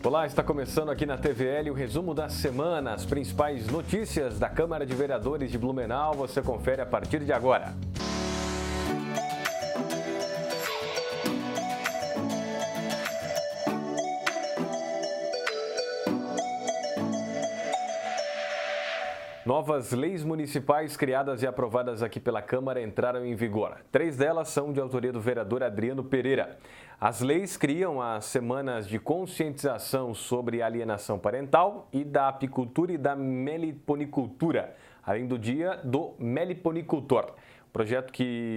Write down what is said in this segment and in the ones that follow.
Olá, está começando aqui na TVL o resumo da semana. As principais notícias da Câmara de Vereadores de Blumenau você confere a partir de agora. Novas leis municipais criadas e aprovadas aqui pela Câmara entraram em vigor. 3 delas são de autoria do vereador Adriano Pereira. As leis criam as semanas de conscientização sobre alienação parental e da apicultura e da meliponicultura, além do dia do meliponicultor.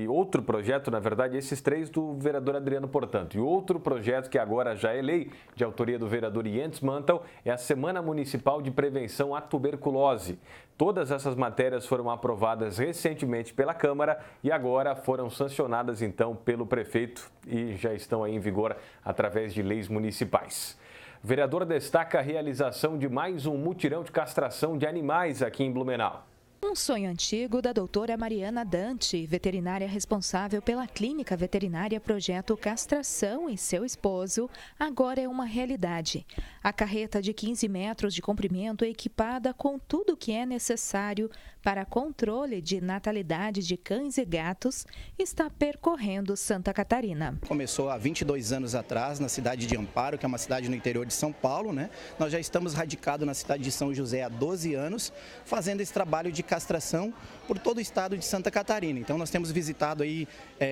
Outro projeto, na verdade, esses 3 do vereador Adriano, portanto. E outro projeto que agora já é lei, de autoria do vereador Jens Mantel, é a Semana Municipal de Prevenção à Tuberculose. Todas essas matérias foram aprovadas recentemente pela Câmara e agora foram sancionadas, então, pelo prefeito e já estão aí em vigor através de leis municipais. O vereador destaca a realização de mais um mutirão de castração de animais aqui em Blumenau. Um sonho antigo da doutora Mariana Dante, veterinária responsável pela Clínica Veterinária Projeto Castração, e seu esposo, agora é uma realidade. A carreta de 15 metros de comprimento é equipada com tudo o que é necessário para controle de natalidade de cães e gatos, está percorrendo Santa Catarina. Começou há 22 anos atrás na cidade de Amparo, que é uma cidade no interior de São Paulo, né? Nós já estamos radicados na cidade de São José há 12 anos, fazendo esse trabalho de castração por todo o estado de Santa Catarina. Então nós temos visitado aí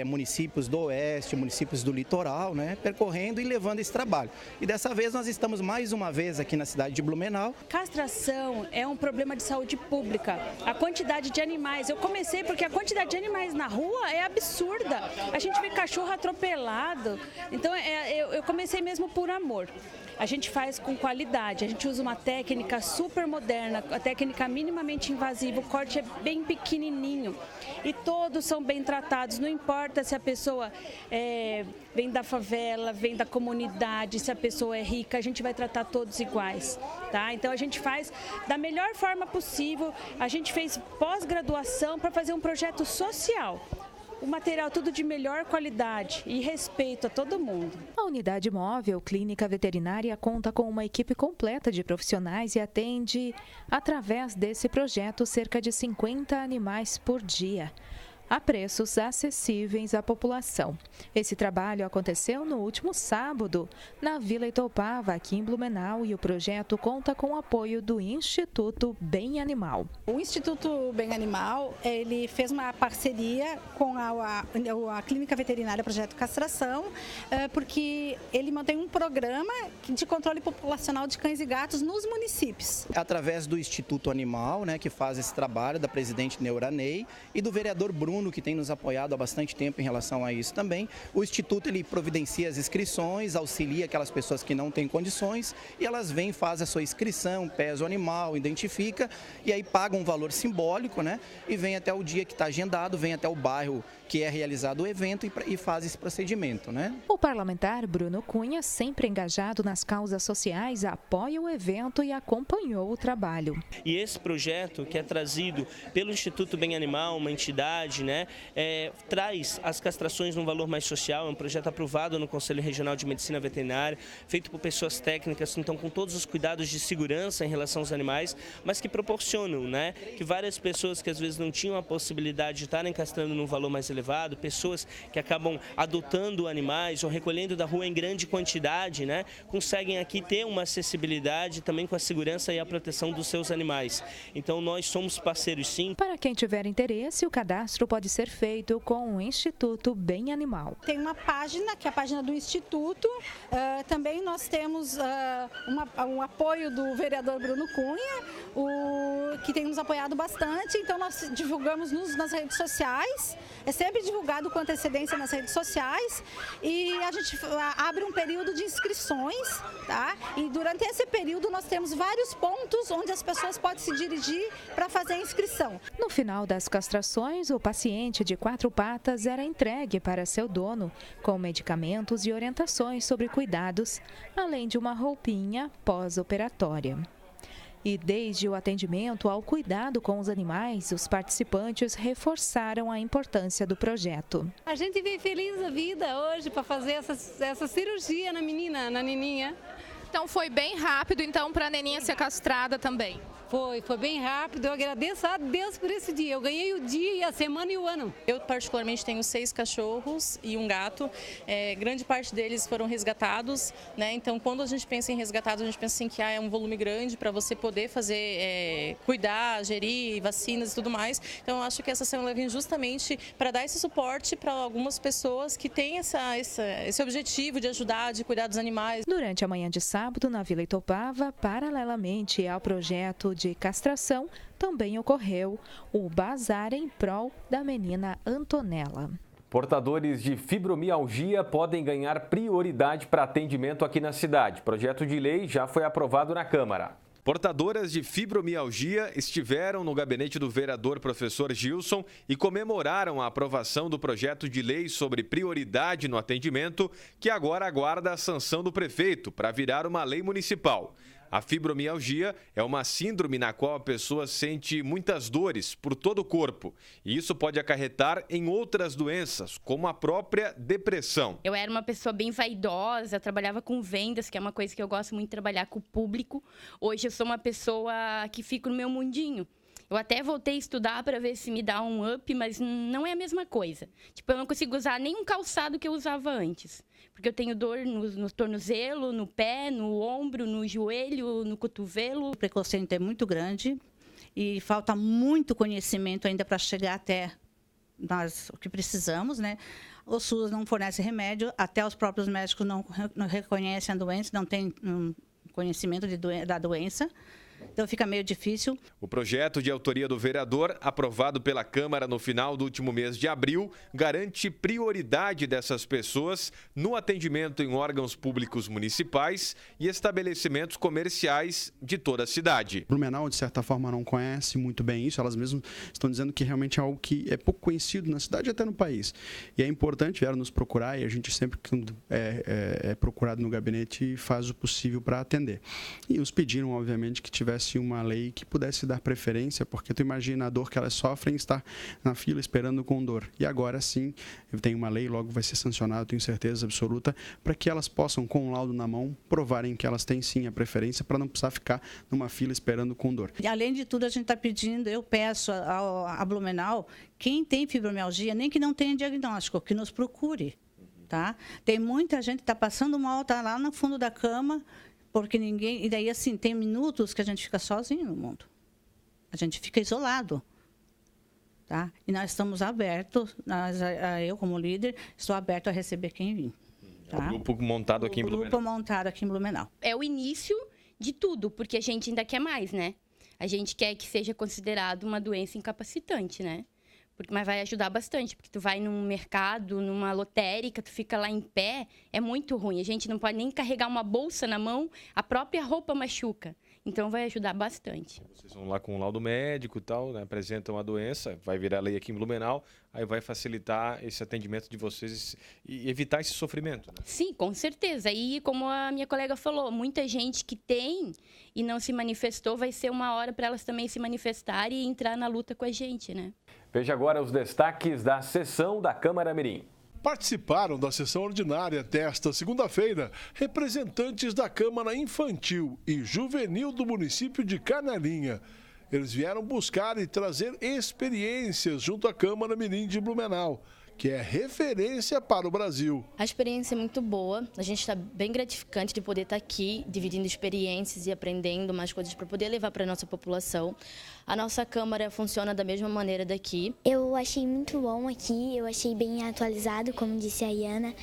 municípios do oeste, municípios do litoral, né? Percorrendo e levando esse trabalho. E dessa vez nós estamos mais uma vez aqui na cidade de Blumenau. Castração é um problema de saúde pública. A quantidade de animais, eu comecei porque a quantidade de animais na rua é absurda. A gente vê cachorro atropelado. Então eu comecei mesmo por amor. A gente faz com qualidade, a gente usa uma técnica super moderna, a técnica minimamente invasiva, o corte é bem pequenininho e todos são bem tratados, não importa se a pessoa vem da favela, vem da comunidade, se a pessoa é rica, a gente vai tratar todos iguais, tá? Então a gente faz da melhor forma possível, a gente fez pós-graduação para fazer um projeto social. O material tudo de melhor qualidade e respeito a todo mundo. A unidade móvel Clínica Veterinária conta com uma equipe completa de profissionais e atende, através desse projeto, cerca de 50 animais por dia, a preços acessíveis à população. Esse trabalho aconteceu no último sábado, na Vila Itaupava, aqui em Blumenau, e o projeto conta com o apoio do Instituto Bem Animal. O Instituto Bem Animal, ele fez uma parceria com a Clínica Veterinária Projeto Castração, porque ele mantém um programa de controle populacional de cães e gatos nos municípios. Através do Instituto Animal, né, que faz esse trabalho, da presidente Neuranei e do vereador Bruno, que tem nos apoiado há bastante tempo em relação a isso também. O Instituto ele providencia as inscrições, auxilia aquelas pessoas que não têm condições e elas vêm, fazem a sua inscrição, pesa o animal, identifica e aí pagam um valor simbólico, né? E vem até o dia que está agendado, vem até o bairro que é realizado o evento e faz esse procedimento, né? O parlamentar Bruno Cunha, sempre engajado nas causas sociais, apoia o evento e acompanhou o trabalho. E esse projeto que é trazido pelo Instituto Bem Animal, uma entidade, né, traz as castrações num valor mais social, é um projeto aprovado no Conselho Regional de Medicina Veterinária, feito por pessoas técnicas, então com todos os cuidados de segurança em relação aos animais, mas que proporcionam, né, que várias pessoas que às vezes não tinham a possibilidade de estarem castrando num valor mais elevado, pessoas que acabam adotando animais ou recolhendo da rua em grande quantidade, né, conseguem aqui ter uma acessibilidade também com a segurança e a proteção dos seus animais. Então nós somos parceiros sim. Para quem tiver interesse, o cadastro pode ser feito com o Instituto Bem Animal. Tem uma página, que é a página do Instituto. Também nós temos um apoio do vereador Bruno Cunha, que tem nos apoiado bastante. Então nós divulgamos nas redes sociais, é sempre divulgado com antecedência nas redes sociais e a gente abre um período de inscrições, tá? E durante esse período nós temos vários pontos onde as pessoas podem se dirigir para fazer a inscrição. No final das castrações, o paciente de 4 patas era entregue para seu dono, com medicamentos e orientações sobre cuidados, além de uma roupinha pós-operatória. E desde o atendimento ao cuidado com os animais, os participantes reforçaram a importância do projeto. A gente veio feliz da vida hoje para fazer essa cirurgia na menina, na neninha. Então foi bem rápido, então, para a neninha ser castrada também. Foi bem rápido, eu agradeço a Deus por esse dia. Eu ganhei o dia, a semana e o ano. Eu particularmente tenho 6 cachorros e um gato. Grande parte deles foram resgatados, né? Então quando a gente pensa em resgatados, a gente pensa assim que é um volume grande para você poder fazer, cuidar, gerir vacinas e tudo mais. Então eu acho que essa semana vem justamente para dar esse suporte para algumas pessoas que têm esse objetivo de ajudar, de cuidar dos animais. Durante a manhã de sábado, na Vila Itopava, paralelamente ao projeto de castração, também ocorreu o bazar em prol da menina Antonella. Portadores de fibromialgia podem ganhar prioridade para atendimento aqui na cidade. O projeto de lei já foi aprovado na Câmara. Portadoras de fibromialgia estiveram no gabinete do vereador professor Gilson e comemoraram a aprovação do projeto de lei sobre prioridade no atendimento, que agora aguarda a sanção do prefeito para virar uma lei municipal. A fibromialgia é uma síndrome na qual a pessoa sente muitas dores por todo o corpo. E isso pode acarretar em outras doenças, como a própria depressão. Eu era uma pessoa bem vaidosa, trabalhava com vendas, que é uma coisa que eu gosto muito de trabalhar com o público. Hoje eu sou uma pessoa que fico no meu mundinho. Eu até voltei a estudar para ver se me dá um up, mas não é a mesma coisa. Tipo, eu não consigo usar nem um calçado que eu usava antes. Porque eu tenho dor no tornozelo, no pé, no ombro, no joelho, no cotovelo. O preconceito é muito grande e falta muito conhecimento ainda para chegar até nós, o que precisamos, né? O SUS não fornece remédio, até os próprios médicos não reconhecem a doença, não têm conhecimento da doença. Então fica meio difícil. O projeto de autoria do vereador, aprovado pela Câmara no final do último mês de abril, garante prioridade dessas pessoas no atendimento em órgãos públicos municipais e estabelecimentos comerciais de toda a cidade. Blumenau, de certa forma, não conhece muito bem isso. Elas mesmas estão dizendo que realmente é algo que é pouco conhecido na cidade e até no país. E é importante, vieram nos procurar e a gente sempre que é procurado no gabinete faz o possível para atender. E nos pediram, obviamente, que tivesse uma lei que pudesse dar preferência, porque tu imagina a dor que elas sofrem estar na fila esperando com dor. E agora sim, tem uma lei, logo vai ser sancionado, tenho certeza absoluta, para que elas possam, com o laudo na mão, provarem que elas têm sim a preferência, para não precisar ficar numa fila esperando com dor. E além de tudo, a gente está pedindo, eu peço a Blumenau, quem tem fibromialgia, nem que não tenha diagnóstico, que nos procure. Tá? Tem muita gente que está passando mal, está lá no fundo da cama, porque ninguém... E daí, assim, tem minutos que a gente fica sozinho no mundo. A gente fica isolado. Tá? E nós estamos abertos, eu como líder, estou aberto a receber quem vir. Tá? O grupo montado aqui em Blumenau. O grupo montado aqui em Blumenau. É o início de tudo, porque a gente ainda quer mais, né? A gente quer que seja considerado uma doença incapacitante, né? Mas vai ajudar bastante, porque tu vai num mercado, numa lotérica, tu fica lá em pé, é muito ruim. A gente não pode nem carregar uma bolsa na mão, a própria roupa machuca. Então vai ajudar bastante. Vocês vão lá com um laudo médico e tal, né? Apresentam a doença, vai virar lei aqui em Blumenau, aí vai facilitar esse atendimento de vocês e evitar esse sofrimento. Né? Sim, com certeza. E como a minha colega falou, muita gente que tem e não se manifestou, vai ser uma hora para elas também se manifestarem e entrar na luta com a gente, né? Veja agora os destaques da sessão da Câmara Mirim. Participaram da sessão ordinária desta segunda-feira representantes da Câmara Infantil e Juvenil do município de Canelinha. Eles vieram buscar e trazer experiências junto à Câmara Mirim de Blumenau, que é referência para o Brasil. A experiência é muito boa, a gente está bem gratificante de poder estar aqui, dividindo experiências e aprendendo mais coisas para poder levar para a nossa população. A nossa Câmara funciona da mesma maneira daqui. Eu achei muito bom aqui, eu achei bem atualizado, como disse a Iana.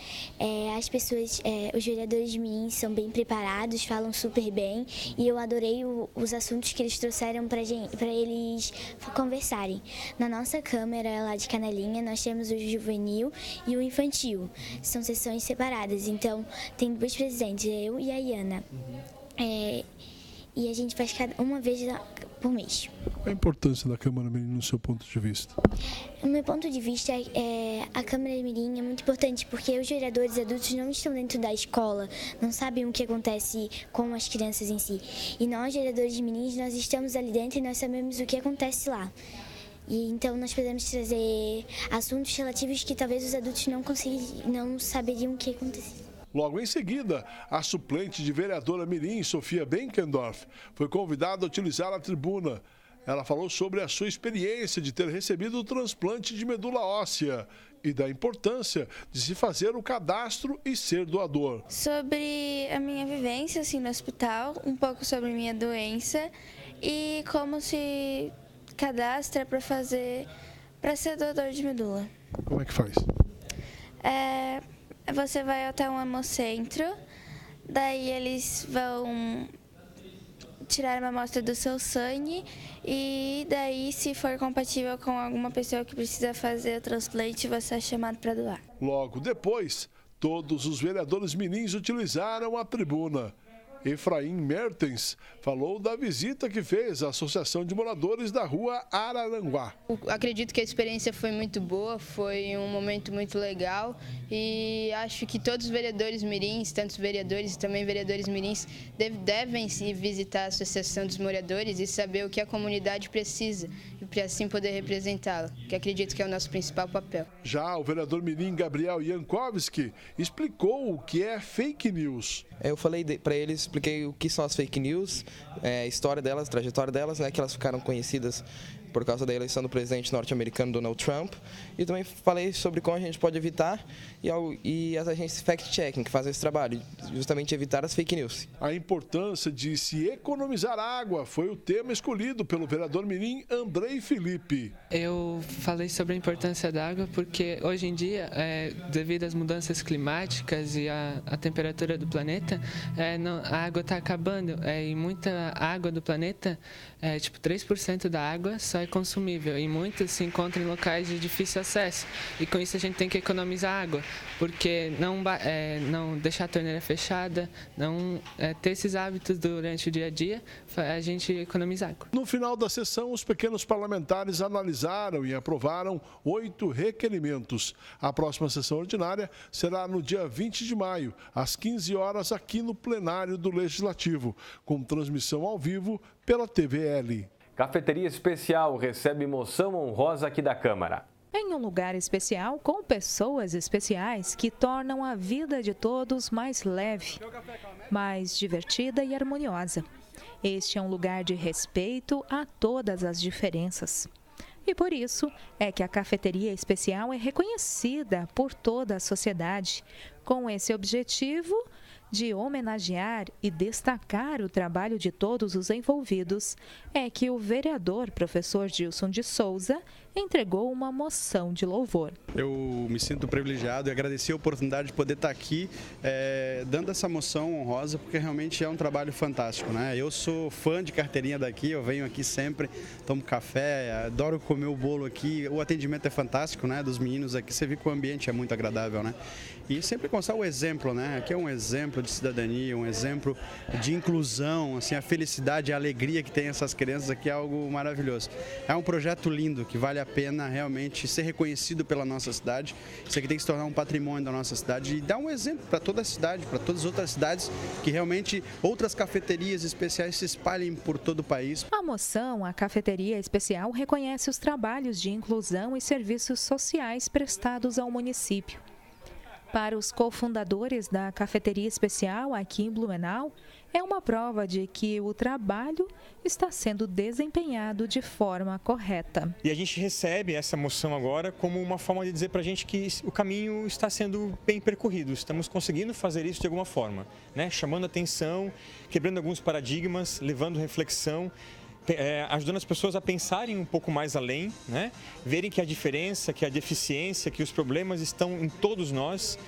As pessoas, os vereadores de Mirim são bem preparados, falam super bem e eu adorei os assuntos que eles trouxeram para eles conversarem. Na nossa Câmara lá de Canelinha, nós temos o juvenil e o infantil. São sessões separadas, então tem duas presidentes, eu e a Iana. E a gente faz uma vez por mês. Qual a importância da Câmara Mirim no seu ponto de vista? No meu ponto de vista, a Câmara Mirim é muito importante porque os vereadores adultos não estão dentro da escola, não sabem o que acontece com as crianças em si. E nós, vereadores de Mirim, nós estamos ali dentro e nós sabemos o que acontece lá. E então nós podemos trazer assuntos relativos que talvez os adultos não saberiam o que acontecia. Logo em seguida, a suplente de vereadora mirim, Sofia Benkendorf, foi convidada a utilizar a tribuna. Ela falou sobre a sua experiência de ter recebido o transplante de medula óssea e da importância de se fazer o cadastro e ser doador. Sobre a minha vivência assim, no hospital, um pouco sobre minha doença e como se cadastra para ser doador de medula. Como é que faz? Você vai até um hemocentro, daí eles vão tirar uma amostra do seu sangue e daí, se for compatível com alguma pessoa que precisa fazer o transplante, você é chamado para doar. Logo depois, todos os vereadores mirins utilizaram a tribuna. Efraim Mertens falou da visita que fez à Associação de Moradores da Rua Araranguá. Acredito que a experiência foi muito boa, foi um momento muito legal e acho que todos os vereadores mirins, tanto os vereadores e também vereadores mirins, devem visitar a Associação dos Moradores e saber o que a comunidade precisa e para assim poder representá-la, que acredito que é o nosso principal papel. Já o vereador mirim Gabriel Jankowski explicou o que é fake news. Eu falei para eles, expliquei o que são as fake news, a história delas, a trajetória delas, né, que elas ficaram conhecidas por causa da eleição do presidente norte-americano Donald Trump. E também falei sobre como a gente pode evitar e as agências fact-checking que fazem esse trabalho, justamente evitar as fake news. A importância de se economizar água foi o tema escolhido pelo vereador mirim Andrei Felipe. Eu falei sobre a importância da água porque hoje em dia, devido às mudanças climáticas e à temperatura do planeta, a água está acabando e muita água do planeta, tipo 3% da água só é consumível e muitas se encontram em locais de difícil acesso e com isso a gente tem que economizar água, porque não deixar a torneira fechada, não ter esses hábitos durante o dia a dia, a gente economiza água. No final da sessão, os pequenos parlamentares analisaram e aprovaram 8 requerimentos. A próxima sessão ordinária será no dia 20 de maio, às 15 horas, aqui no plenário do Legislativo, com transmissão ao vivo pela TVL. Cafeteria Especial recebe moção honrosa aqui da Câmara. Em um lugar especial, com pessoas especiais que tornam a vida de todos mais leve, mais divertida e harmoniosa. Este é um lugar de respeito a todas as diferenças. E por isso é que a Cafeteria Especial é reconhecida por toda a sociedade, com esse objetivo de homenagear e destacar o trabalho de todos os envolvidos, é que o vereador professor Gilson de Souza entregou uma moção de louvor. Eu me sinto privilegiado e agradeci a oportunidade de poder estar aqui dando essa moção honrosa, porque realmente é um trabalho fantástico, né? Eu sou fã de carteirinha daqui, eu venho aqui sempre, tomo café, adoro comer o bolo aqui, o atendimento é fantástico, né? Dos meninos aqui, você vê que o ambiente é muito agradável, né? E sempre constar o exemplo, né? Aqui é um exemplo de cidadania, um exemplo de inclusão, assim, a felicidade, a alegria que tem essas crianças aqui é algo maravilhoso. É um projeto lindo que vale a pena realmente ser reconhecido pela nossa cidade. Isso aqui tem que se tornar um patrimônio da nossa cidade e dar um exemplo para toda a cidade, para todas as outras cidades, que realmente outras cafeterias especiais se espalhem por todo o país. A moção, a Cafeteria Especial, reconhece os trabalhos de inclusão e serviços sociais prestados ao município. Para os cofundadores da Cafeteria Especial aqui em Blumenau, é uma prova de que o trabalho está sendo desempenhado de forma correta. E a gente recebe essa moção agora como uma forma de dizer para a gente que o caminho está sendo bem percorrido. Estamos conseguindo fazer isso de alguma forma, né? Chamando atenção, quebrando alguns paradigmas, levando reflexão, ajudando as pessoas a pensarem um pouco mais além, né? Verem que a diferença, que a deficiência, que os problemas estão em todos nós.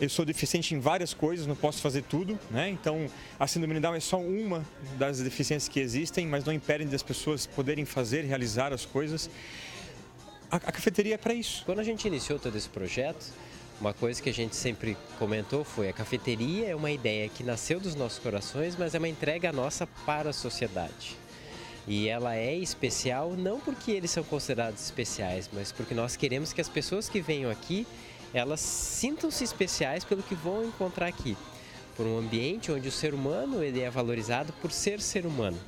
Eu sou deficiente em várias coisas, não posso fazer tudo, né? Então, a síndrome Down é só uma das deficiências que existem, mas não impedem das pessoas poderem fazer, realizar as coisas. A cafeteria é para isso. Quando a gente iniciou todo esse projeto, uma coisa que a gente sempre comentou foi: a cafeteria é uma ideia que nasceu dos nossos corações, mas é uma entrega nossa para a sociedade. E ela é especial não porque eles são considerados especiais, mas porque nós queremos que as pessoas que venham aqui, elas sintam-se especiais pelo que vão encontrar aqui. Por um ambiente onde o ser humano ele é valorizado por ser humano.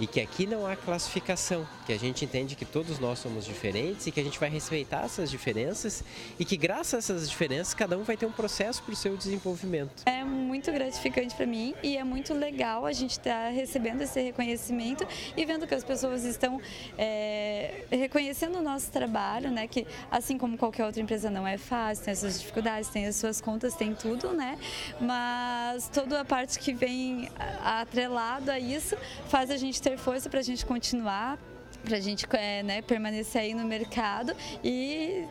e que aqui não há classificação, que a gente entende que todos nós somos diferentes e que a gente vai respeitar essas diferenças e que graças a essas diferenças cada um vai ter um processo para o seu desenvolvimento. É muito gratificante para mim e é muito legal a gente estar recebendo esse reconhecimento e vendo que as pessoas estão reconhecendo o nosso trabalho, né? Que assim como qualquer outra empresa não é fácil, tem as suas dificuldades, tem as suas contas, tem tudo, né? Mas toda a parte que vem atrelado a isso faz a gente ter força para a gente continuar, para a gente permanecer aí no mercado e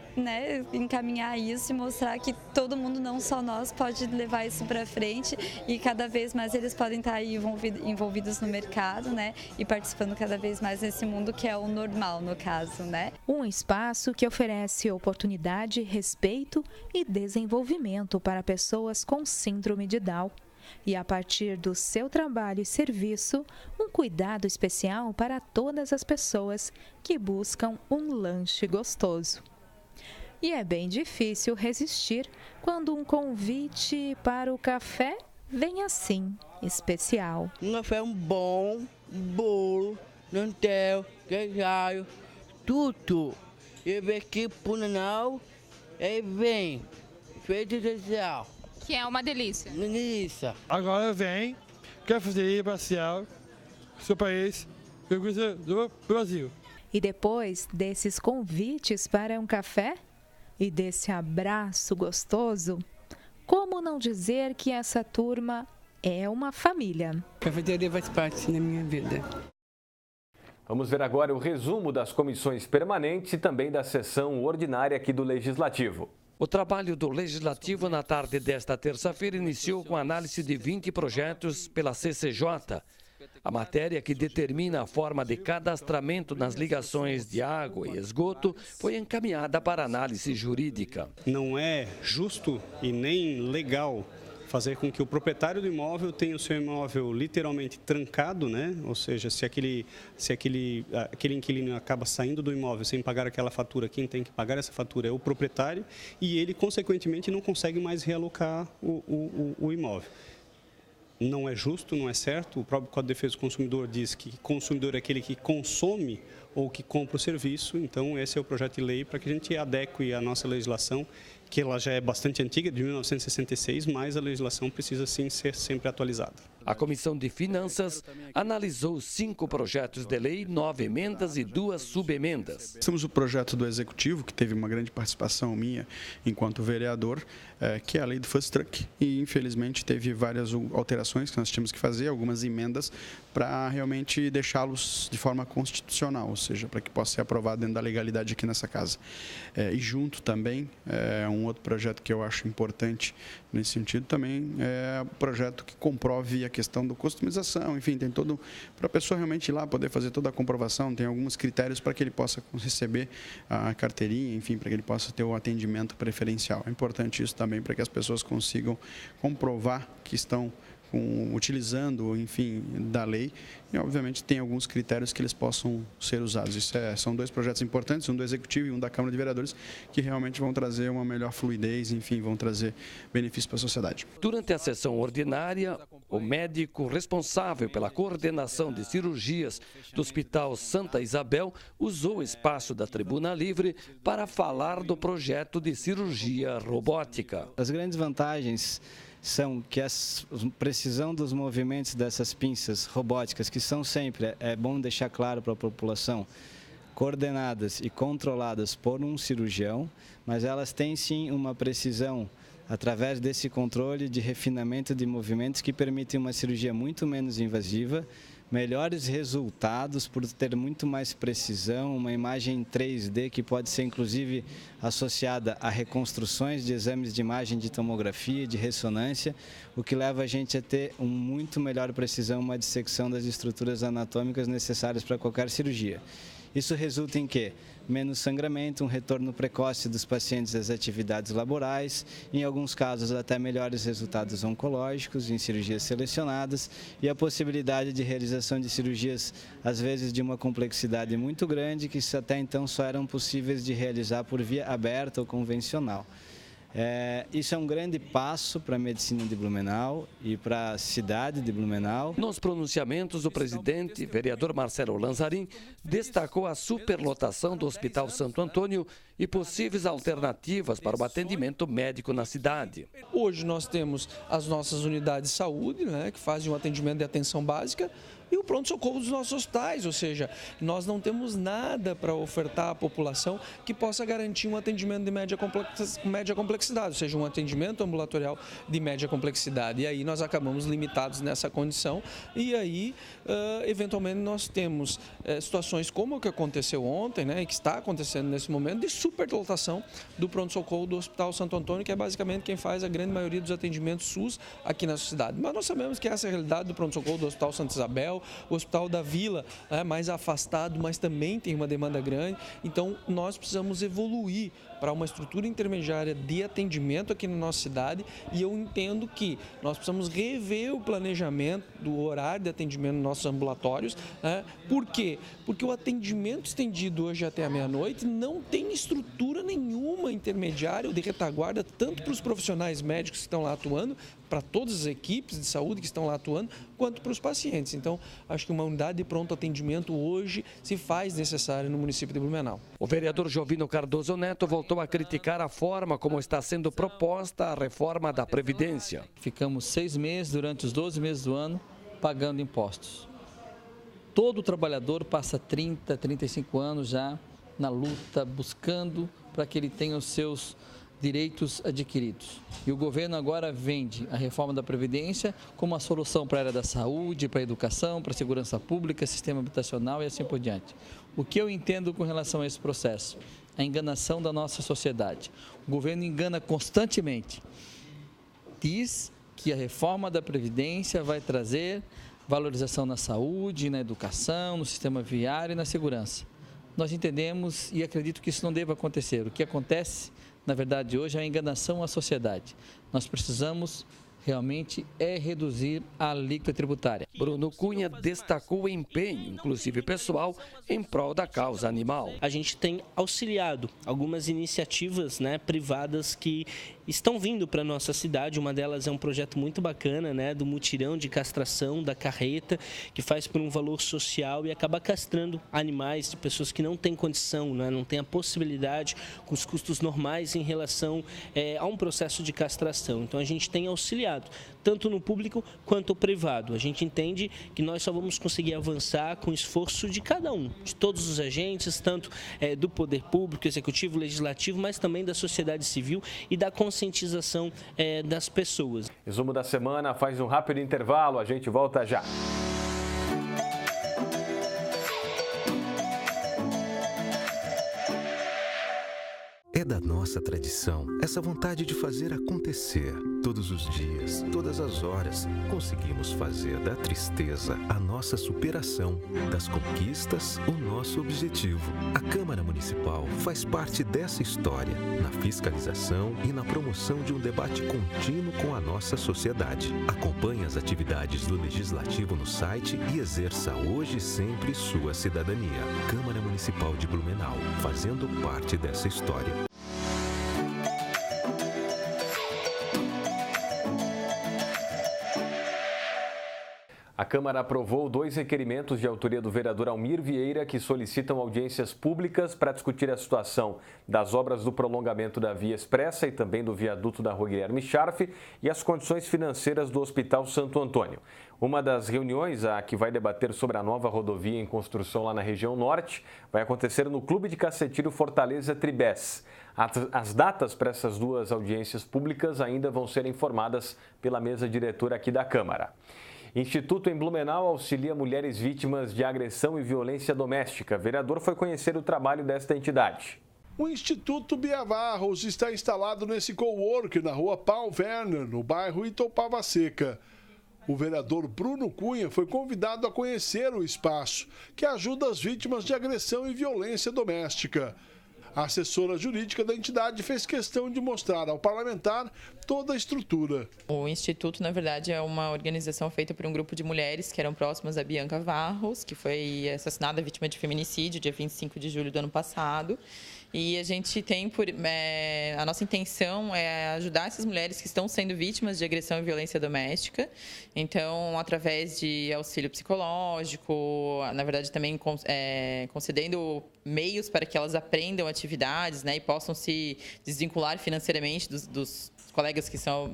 encaminhar isso e mostrar que todo mundo, não só nós, pode levar isso para frente e cada vez mais eles podem estar aí envolvidos no mercado, né, e participando cada vez mais nesse mundo que é o normal, no caso, né. Um espaço que oferece oportunidade, respeito e desenvolvimento para pessoas com síndrome de Down. E a partir do seu trabalho e serviço, um cuidado especial para todas as pessoas que buscam um lanche gostoso. E é bem difícil resistir quando um convite para o café vem assim, especial. Um café bom, bolo, lantel, queijo, tudo. E vem aqui pro Natal e vem, feito especial. Que é uma delícia. Delícia. Agora vem Cafeteria Parcial, seu país, Rio Grande do Brasil. E depois desses convites para um café e desse abraço gostoso, como não dizer que essa turma é uma família? Cafeteria faz parte da minha vida. Vamos ver agora o resumo das comissões permanentes e também da sessão ordinária aqui do Legislativo. O trabalho do Legislativo na tarde desta terça-feira iniciou com a análise de 20 projetos pela CCJ. A matéria que determina a forma de cadastramento nas ligações de água e esgoto foi encaminhada para análise jurídica. Não é justo e nem legal fazer com que o proprietário do imóvel tenha o seu imóvel literalmente trancado, né? Ou seja, se aquele inquilino acaba saindo do imóvel sem pagar aquela fatura, quem tem que pagar essa fatura é o proprietário e ele, consequentemente, não consegue mais realocar o imóvel. Não é justo, não é certo. O próprio Código de Defesa do Consumidor diz que consumidor é aquele que consome ou que compra o serviço. Então, esse é o projeto de lei para que a gente adeque a nossa legislação, que ela já é bastante antiga, de 1966, mas a legislação precisa sim ser sempre atualizada. A Comissão de Finanças analisou 5 projetos de lei, 9 emendas e 2 subemendas. Temos o projeto do Executivo, que teve uma grande participação minha enquanto vereador, que é a lei do Fast Track. E, infelizmente, teve várias alterações que nós tínhamos que fazer, algumas emendas, para realmente deixá-los de forma constitucional, ou seja, para que possa ser aprovado dentro da legalidade aqui nessa casa. E junto também, um outro projeto que eu acho importante nesse sentido também é o projeto que comprove a questão da customização, enfim, tem todo, para a pessoa realmente ir lá poder fazer toda a comprovação, tem alguns critérios para que ele possa receber a carteirinha, enfim, para que ele possa ter o atendimento preferencial. É importante isso também para que as pessoas consigam comprovar que estão utilizando, enfim, da lei e, obviamente, tem alguns critérios que eles possam ser usados. Isso são 2 projetos importantes, um do Executivo e um da Câmara de Vereadores, que realmente vão trazer uma melhor fluidez, enfim, vão trazer benefícios para a sociedade. Durante a sessão ordinária, o médico responsável pela coordenação de cirurgias do Hospital Santa Isabel usou o espaço da Tribuna Livre para falar do projeto de cirurgia robótica. As grandes vantagens são que a precisão dos movimentos dessas pinças robóticas, que são sempre, é bom deixar claro para a população, coordenadas e controladas por um cirurgião, mas elas têm sim uma precisão através desse controle de refinamento de movimentos que permitem uma cirurgia muito menos invasiva, melhores resultados por ter muito mais precisão, uma imagem 3D que pode ser inclusive associada a reconstruções de exames de imagem de tomografia, de ressonância, o que leva a gente a ter muito melhor precisão, uma dissecção das estruturas anatômicas necessárias para qualquer cirurgia. Isso resulta em quê? Menos sangramento, um retorno precoce dos pacientes às atividades laborais, em alguns casos até melhores resultados oncológicos em cirurgias selecionadas e a possibilidade de realização de cirurgias, às vezes de uma complexidade muito grande, que até então só eram possíveis de realizar por via aberta ou convencional. Isso é um grande passo para a medicina de Blumenau e para a cidade de Blumenau. Nos pronunciamentos, o presidente, vereador Marcelo Lanzarin, destacou a superlotação do Hospital Santo Antônio e possíveis alternativas para o atendimento médico na cidade. Hoje nós temos as nossas unidades de saúde, né, que fazem um atendimento de atenção básica, e o pronto-socorro dos nossos hospitais, ou seja, nós não temos nada para ofertar à população que possa garantir um atendimento de média complexidade, ou seja, um atendimento ambulatorial de média complexidade. E aí nós acabamos limitados nessa condição e aí, eventualmente, nós temos situações como o que aconteceu ontem, né, e que está acontecendo nesse momento, de superlotação do pronto-socorro do Hospital Santo Antônio, que é basicamente quem faz a grande maioria dos atendimentos SUS aqui na cidade. Mas nós sabemos que essa é a realidade do pronto-socorro do Hospital Santa Isabel, o Hospital da Vila é mais afastado, mas também tem uma demanda grande. Então, nós precisamos evoluir para uma estrutura intermediária de atendimento aqui na nossa cidade e eu entendo que nós precisamos rever o planejamento do horário de atendimento nos nossos ambulatórios. Por quê? Porque o atendimento estendido hoje até a meia-noite não tem estrutura nenhuma intermediária ou de retaguarda, tanto para os profissionais médicos que estão lá atuando, para todas as equipes de saúde que estão lá atuando, quanto para os pacientes. Então, acho que uma unidade de pronto atendimento hoje se faz necessária no município de Blumenau. O vereador Jovino Cardoso Neto voltou a criticar a forma como está sendo proposta a reforma da Previdência. Ficamos 6 meses, durante os 12 meses do ano, pagando impostos. Todo trabalhador passa 30, 35 anos já na luta, buscando para que ele tenha os seus direitos adquiridos. E o governo agora vende a reforma da Previdência como uma solução para a área da saúde, para a educação, para a segurança pública, sistema habitacional e assim por diante. O que eu entendo com relação a esse processo? A enganação da nossa sociedade. O governo engana constantemente. Diz que a reforma da Previdência vai trazer valorização na saúde, na educação, no sistema viário e na segurança. Nós entendemos e acredito que isso não deva acontecer. O que acontece, na verdade, hoje é a enganação à sociedade. Nós precisamos realmente reduzir a alíquota tributária. Bruno Cunha destacou o empenho, inclusive pessoal, em prol da causa animal. A gente tem auxiliado algumas iniciativas, privadas que estão vindo para a nossa cidade. Uma delas é um projeto muito bacana, do mutirão de castração da carreta, que faz por um valor social e acaba castrando animais de pessoas que não têm condição, não têm a possibilidade com os custos normais em relação a um processo de castração. Então a gente tem auxiliado tanto no público quanto no privado. A gente entende que nós só vamos conseguir avançar com o esforço de cada um, de todos os agentes, tanto do poder público, executivo, legislativo, mas também da sociedade civil e da conscientização das pessoas. Resumo da semana faz um rápido intervalo, a gente volta já. É da nossa tradição essa vontade de fazer acontecer. Todos os dias, todas as horas, conseguimos fazer da tristeza a nossa superação, das conquistas o nosso objetivo. A Câmara Municipal faz parte dessa história, na fiscalização e na promoção de um debate contínuo com a nossa sociedade. Acompanhe as atividades do Legislativo no site e exerça hoje e sempre sua cidadania. Câmara Municipal de Blumenau, fazendo parte dessa história. A Câmara aprovou 2 requerimentos de autoria do vereador Almir Vieira que solicitam audiências públicas para discutir a situação das obras do prolongamento da Via Expressa e também do viaduto da Rua Guilherme Scharf e as condições financeiras do Hospital Santo Antônio. Uma das reuniões, a que vai debater sobre a nova rodovia em construção lá na região norte, vai acontecer no Clube de Cacetilho Fortaleza Tribés. As datas para essas 2 audiências públicas ainda vão ser informadas pela mesa diretora aqui da Câmara. Instituto em Blumenau auxilia mulheres vítimas de agressão e violência doméstica. O vereador foi conhecer o trabalho desta entidade. O Instituto Bia Barros está instalado nesse coworker na rua Paul Werner, no bairro Itopava Seca. O vereador Bruno Cunha foi convidado a conhecer o espaço, que ajuda as vítimas de agressão e violência doméstica. A assessora jurídica da entidade fez questão de mostrar ao parlamentar toda a estrutura. O Instituto, na verdade, é uma organização feita por um grupo de mulheres que eram próximas a Bianca Barros, que foi assassinada vítima de feminicídio dia 25 de julho do ano passado. E a gente tem a nossa intenção é ajudar essas mulheres que estão sendo vítimas de agressão e violência doméstica. Então, através de auxílio psicológico, na verdade também concedendo meios para que elas aprendam atividades, né, e possam se desvincular financeiramente dos colegas que são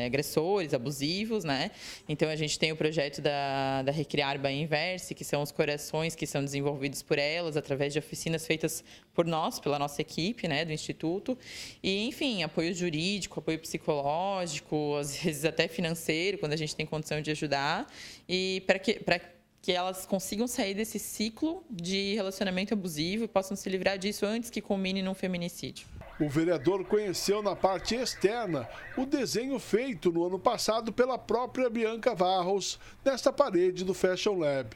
agressores, abusivos, né? Então, a gente tem o projeto da Recriar by Inverse, que são os corações que são desenvolvidos por elas através de oficinas feitas por nós, pela nossa equipe, né, do Instituto. E, enfim, apoio jurídico, apoio psicológico, às vezes até financeiro, quando a gente tem condição de ajudar. E para que elas consigam sair desse ciclo de relacionamento abusivo e possam se livrar disso antes que culmine num feminicídio. O vereador conheceu na parte externa o desenho feito no ano passado pela própria Bianca Varros nesta parede do Fashion Lab.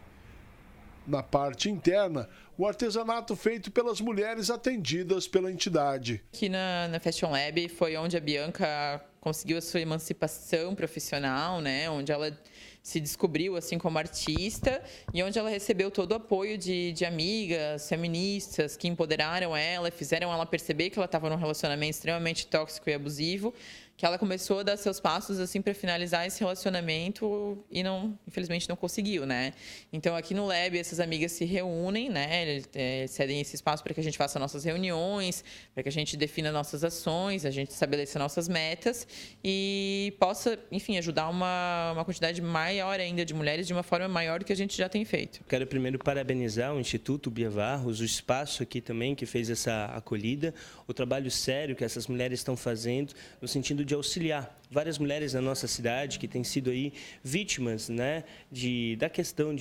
Na parte interna, o artesanato feito pelas mulheres atendidas pela entidade. Aqui na Fashion Lab foi onde a Bianca conseguiu a sua emancipação profissional, né? Onde ela se descobriu assim como artista e onde ela recebeu todo o apoio de amigas feministas que empoderaram ela, fizeram ela perceber que ela estava num relacionamento extremamente tóxico e abusivo, que ela começou a dar seus passos assim para finalizar esse relacionamento e infelizmente não conseguiu, né? Então aqui no Lab essas amigas se reúnem, né? Cedem esse espaço para que a gente faça nossas reuniões, para que a gente defina nossas ações, a gente estabeleça nossas metas e possa, enfim, ajudar uma quantidade maior ainda de mulheres de uma forma maior do que a gente já tem feito. Quero primeiro parabenizar o Instituto Bia Varros, o espaço aqui também que fez essa acolhida, o trabalho sério que essas mulheres estão fazendo no sentido de auxiliar várias mulheres na nossa cidade que têm sido aí vítimas, né, da questão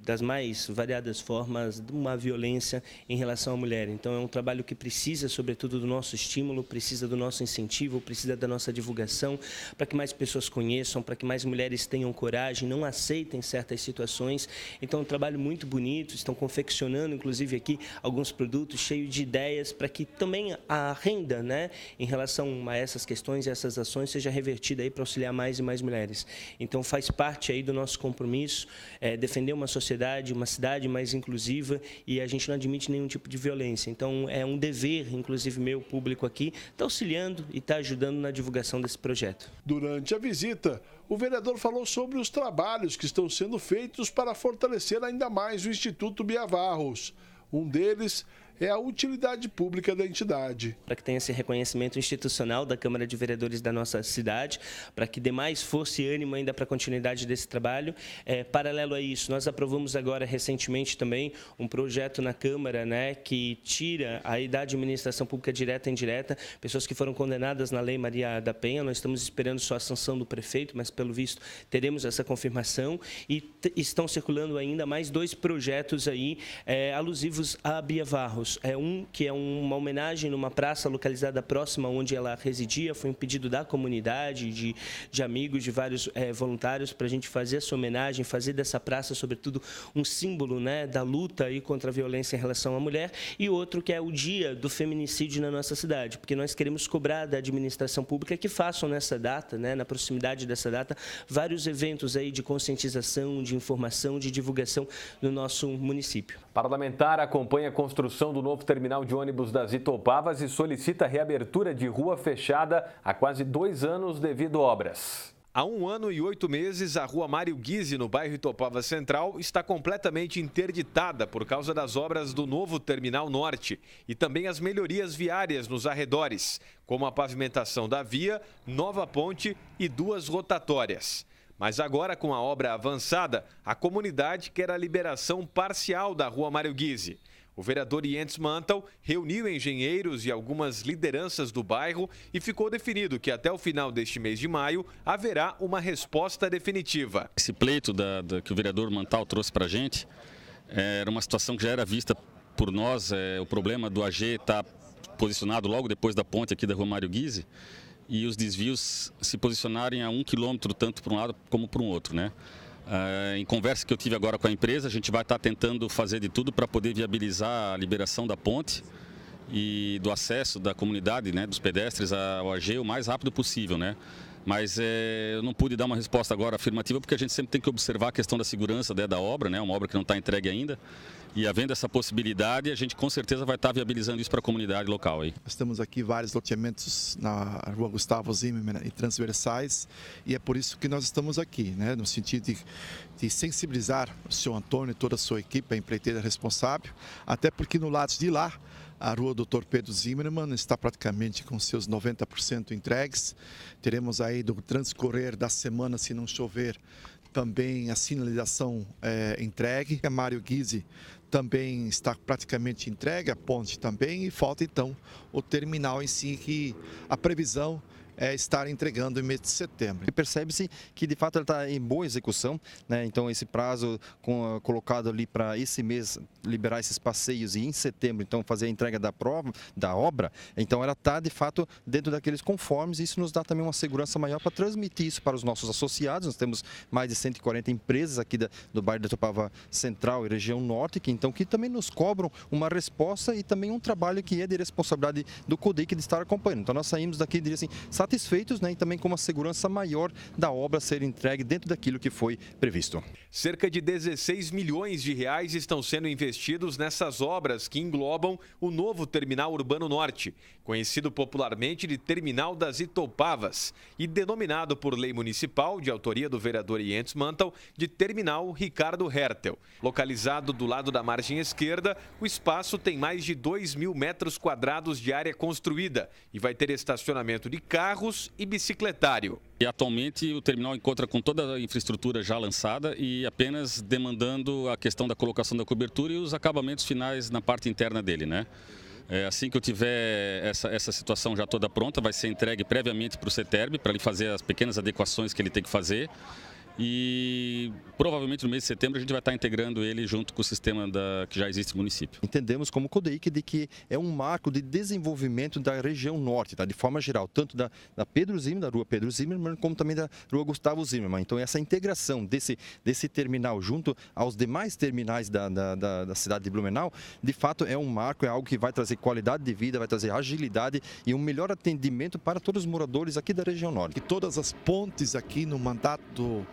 das mais variadas formas de uma violência em relação à mulher. Então é um trabalho que precisa, sobretudo, do nosso estímulo, precisa do nosso incentivo, precisa da nossa divulgação, para que mais pessoas conheçam, para que mais mulheres tenham coragem, não aceitem certas situações. Então é um trabalho muito bonito, estão confeccionando, inclusive, aqui alguns produtos cheios de ideias para que também a renda, né, em relação a essas questões e essas ações seja revertida aí para auxiliar mais e mais mulheres. Então faz parte aí do nosso compromisso defender uma sociedade, uma cidade mais inclusiva e a gente não admite nenhum tipo de violência. Então é um dever, inclusive meu público aqui, está auxiliando e está ajudando na divulgação desse projeto. Durante a visita, o vereador falou sobre os trabalhos que estão sendo feitos para fortalecer ainda mais o Instituto Bia Varros. Um deles é a utilidade pública da entidade. Para que tenha esse reconhecimento institucional da Câmara de Vereadores da nossa cidade, para que dê mais força e ânimo ainda para a continuidade desse trabalho. Paralelo a isso, nós aprovamos agora recentemente também um projeto na Câmara, né, que tira a idade de administração pública direta e indireta, pessoas que foram condenadas na Lei Maria da Penha. Nós estamos esperando só a sanção do prefeito, mas pelo visto teremos essa confirmação e estão circulando ainda mais 2 projetos aí alusivos a Bia Varros. Um que é uma homenagem numa praça localizada próxima onde ela residia, foi um pedido da comunidade, de amigos, de vários voluntários, para a gente fazer essa homenagem, fazer dessa praça, sobretudo, um símbolo, né, da luta aí contra a violência em relação à mulher, e outro que é o dia do feminicídio na nossa cidade, porque nós queremos cobrar da administração pública que façam nessa data, né, na proximidade dessa data, vários eventos aí de conscientização, de informação, de divulgação no nosso município. Parlamentar acompanha a construção do novo terminal de ônibus das Itopavas e solicita a reabertura de rua fechada há quase 2 anos devido a obras. Há 1 ano e 8 meses, a rua Mário Guise, no bairro Itopava Central, está completamente interditada por causa das obras do novo Terminal Norte e também as melhorias viárias nos arredores, como a pavimentação da via, nova ponte e 2 rotatórias. Mas agora, com a obra avançada, a comunidade quer a liberação parcial da rua Mário Guise. O vereador Jens Mantel reuniu engenheiros e algumas lideranças do bairro e ficou definido que até o final deste mês de maio haverá uma resposta definitiva. Esse pleito que o vereador Mantel trouxe para a gente era uma situação que já era vista por nós, o problema do AG estar posicionado logo depois da ponte aqui da rua Mário Guise e os desvios se posicionarem a 1 quilômetro tanto para um lado como para um outro, né? Em conversa que eu tive agora com a empresa, a gente vai estar tentando fazer de tudo para poder viabilizar a liberação da ponte e do acesso da comunidade, né, dos pedestres ao AG o mais rápido possível, né? Mas eu não pude dar uma resposta agora afirmativa, porque a gente sempre tem que observar a questão da segurança da obra, né? Uma obra que não está entregue ainda. E havendo essa possibilidade, a gente com certeza vai estar viabilizando isso para a comunidade local aí. Nós temos aqui vários loteamentos na rua Gustavo Zimmermann e transversais, e é por isso que nós estamos aqui, né? No sentido de sensibilizar o senhor Antônio e toda a sua equipe, a empreiteira responsável, até porque no lado de lá, a rua Dr. Pedro Zimmermann está praticamente com seus 90% entregues. Teremos aí do transcorrer da semana, se não chover, também a sinalização entregue. A Mário Guise também está praticamente entregue, a ponte também, e falta então o terminal em si, que a previsão é estar entregando em mês de setembro. E percebe-se que de fato ela está em boa execução, né? Então esse prazo colocado ali para esse mês liberar esses passeios e em setembro então fazer a entrega da obra, então ela está de fato dentro daqueles conformes, e isso nos dá também uma segurança maior para transmitir isso para os nossos associados. Nós temos mais de 140 empresas aqui do bairro de Itopava Central e região norte, que também nos cobram uma resposta e também um trabalho que é de responsabilidade do CODEIC de estar acompanhando. Então nós saímos daqui, diria assim, satisfeitos, né, e também com uma segurança maior da obra ser entregue dentro daquilo que foi previsto. Cerca de 16 milhões de reais estão sendo investidos nessas obras que englobam o novo Terminal Urbano Norte, conhecido popularmente de Terminal das Itoupavas e denominado por lei municipal, de autoria do vereador Jens Mantel, de Terminal Ricardo Hertel. Localizado do lado da margem esquerda, o espaço tem mais de 2.000 metros quadrados de área construída e vai ter estacionamento de carros e bicicletário. E atualmente o terminal encontra com toda a infraestrutura já lançada e apenas demandando a questão da colocação da cobertura e os acabamentos finais na parte interna dele, né? Assim que eu tiver essa situação já toda pronta, vai ser entregue previamente para o CETERB, para ele fazer as pequenas adequações que ele tem que fazer. E provavelmente no mês de setembro a gente vai estar integrando ele junto com o sistema que já existe no município. Entendemos como CODEIC de que é um marco de desenvolvimento da região norte, tá? De forma geral, tanto da Pedro Zimmermann, da rua Pedro Zimmermann, como também da rua Gustavo Zimmermann. Então essa integração desse terminal junto aos demais terminais da cidade de Blumenau, de fato é um marco, é algo que vai trazer qualidade de vida, vai trazer agilidade e um melhor atendimento para todos os moradores aqui da região norte. E todas as pontes aqui no mandato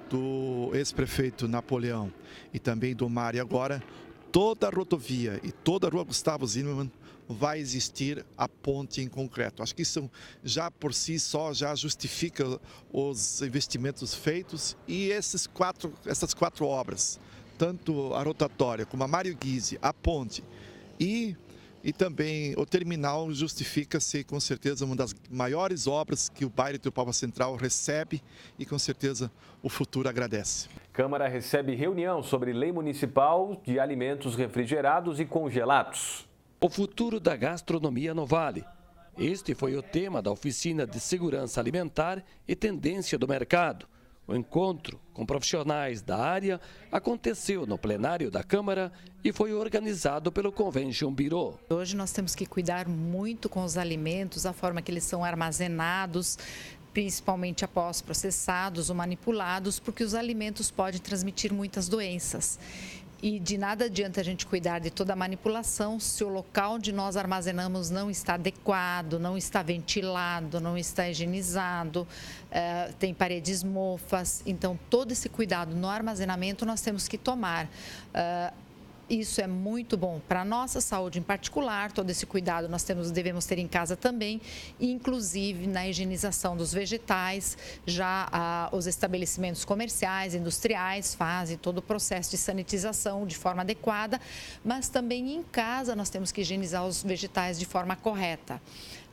do ex-prefeito Napoleão e também do Mário agora, toda a rodovia e toda a rua Gustavo Zimmermann vai existir a ponte em concreto. Acho que isso já por si só já justifica os investimentos feitos, e essas quatro obras, tanto a rotatória como a Mário Guise, a ponte e também o terminal, justifica-se com certeza uma das maiores obras que o bairro de Itopava Central recebe, e com certeza o futuro agradece. Câmara recebe reunião sobre lei municipal de alimentos refrigerados e congelados. O futuro da gastronomia no Vale. Este foi o tema da oficina de segurança alimentar e tendência do mercado. O encontro com profissionais da área aconteceu no plenário da Câmara e foi organizado pelo Convention Bureau. Hoje nós temos que cuidar muito com os alimentos, a forma que eles são armazenados, principalmente após processados ou manipulados, porque os alimentos podem transmitir muitas doenças. E de nada adianta a gente cuidar de toda a manipulação se o local onde nós armazenamos não está adequado, não está ventilado, não está higienizado, tem paredes mofas. Então, todo esse cuidado no armazenamento nós temos que tomar. Isso é muito bom para a nossa saúde em particular, todo esse cuidado nós devemos ter em casa também, inclusive na higienização dos vegetais. Já os estabelecimentos comerciais, industriais fazem todo o processo de sanitização de forma adequada, mas também em casa nós temos que higienizar os vegetais de forma correta.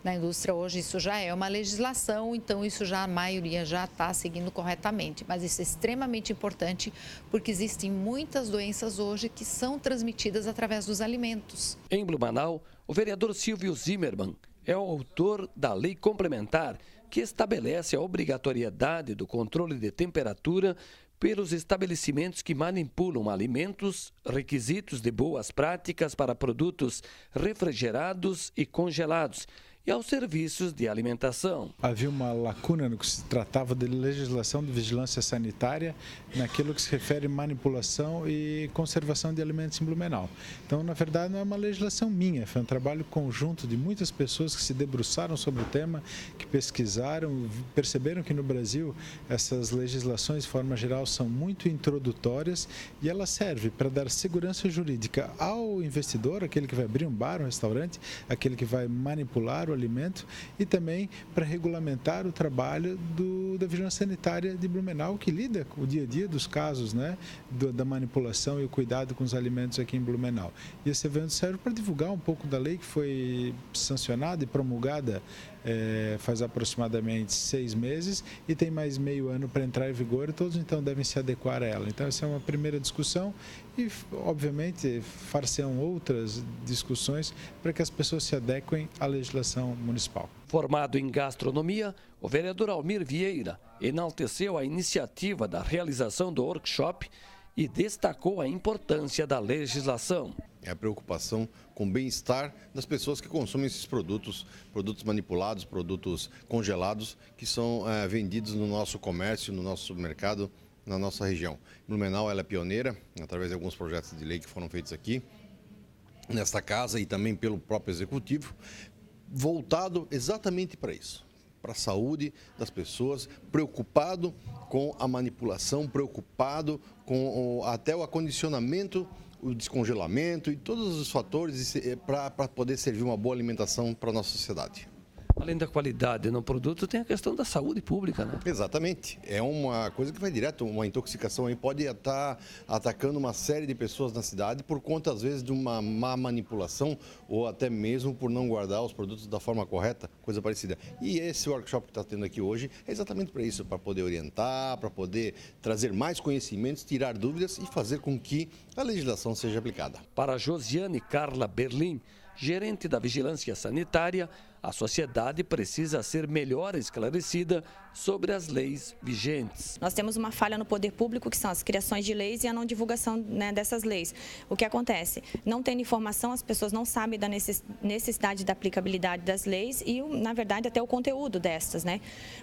Na indústria hoje isso já é uma legislação, então isso já a maioria já está seguindo corretamente. Mas isso é extremamente importante porque existem muitas doenças hoje que são transmitidas através dos alimentos. Em Blumenau, o vereador Silvio Zimmermann é o autor da lei complementar que estabelece a obrigatoriedade do controle de temperatura pelos estabelecimentos que manipulam alimentos, requisitos de boas práticas para produtos refrigerados e congelados e aos serviços de alimentação. Havia uma lacuna no que se tratava de legislação de vigilância sanitária naquilo que se refere à manipulação e conservação de alimentos em Blumenau. Então, na verdade, não é uma legislação minha, foi um trabalho conjunto de muitas pessoas que se debruçaram sobre o tema, que pesquisaram, perceberam que no Brasil essas legislações, de forma geral, são muito introdutórias e elas servem para dar segurança jurídica ao investidor, aquele que vai abrir um bar, um restaurante, aquele que vai manipular o alimento e também para regulamentar o trabalho da vigilância sanitária de Blumenau, que lida com o dia a dia dos casos, né, da manipulação e o cuidado com os alimentos aqui em Blumenau. E esse evento serve para divulgar um pouco da lei que foi sancionada e promulgada faz aproximadamente 6 meses e tem mais meio ano para entrar em vigor e todos então devem se adequar a ela. Então essa é uma primeira discussão e obviamente far-se-ão outras discussões para que as pessoas se adequem à legislação municipal. Formado em gastronomia, o vereador Almir Vieira enalteceu a iniciativa da realização do workshop e destacou a importância da legislação. É a preocupação com o bem-estar das pessoas que consomem esses produtos manipulados, produtos congelados, que são vendidos no nosso comércio, no nosso supermercado, na nossa região. Blumenau ela é pioneira, através de alguns projetos de lei que foram feitos aqui, nesta casa e também pelo próprio Executivo, voltado exatamente para isso, para a saúde das pessoas, preocupado com a manipulação, preocupado com até o acondicionamento, o descongelamento e todos os fatores para poder servir uma boa alimentação para a nossa sociedade. Além da qualidade no produto, tem a questão da saúde pública, né? Exatamente. É uma coisa que vai direto, uma intoxicação aí pode estar atacando uma série de pessoas na cidade por conta, às vezes, de uma má manipulação ou até mesmo por não guardar os produtos da forma correta, coisa parecida. E esse workshop que está tendo aqui hoje é exatamente para isso, para poder orientar, para poder trazer mais conhecimentos, tirar dúvidas e fazer com que a legislação seja aplicada. Para Josiane Carla Berlim, gerente da Vigilância Sanitária, a sociedade precisa ser melhor esclarecida sobre as leis vigentes. Nós temos uma falha no poder público, que são as criações de leis e a não divulgação, né, dessas leis. O que acontece? Não tendo informação, as pessoas não sabem da necessidade da aplicabilidade das leis e, na verdade, até o conteúdo destas, né?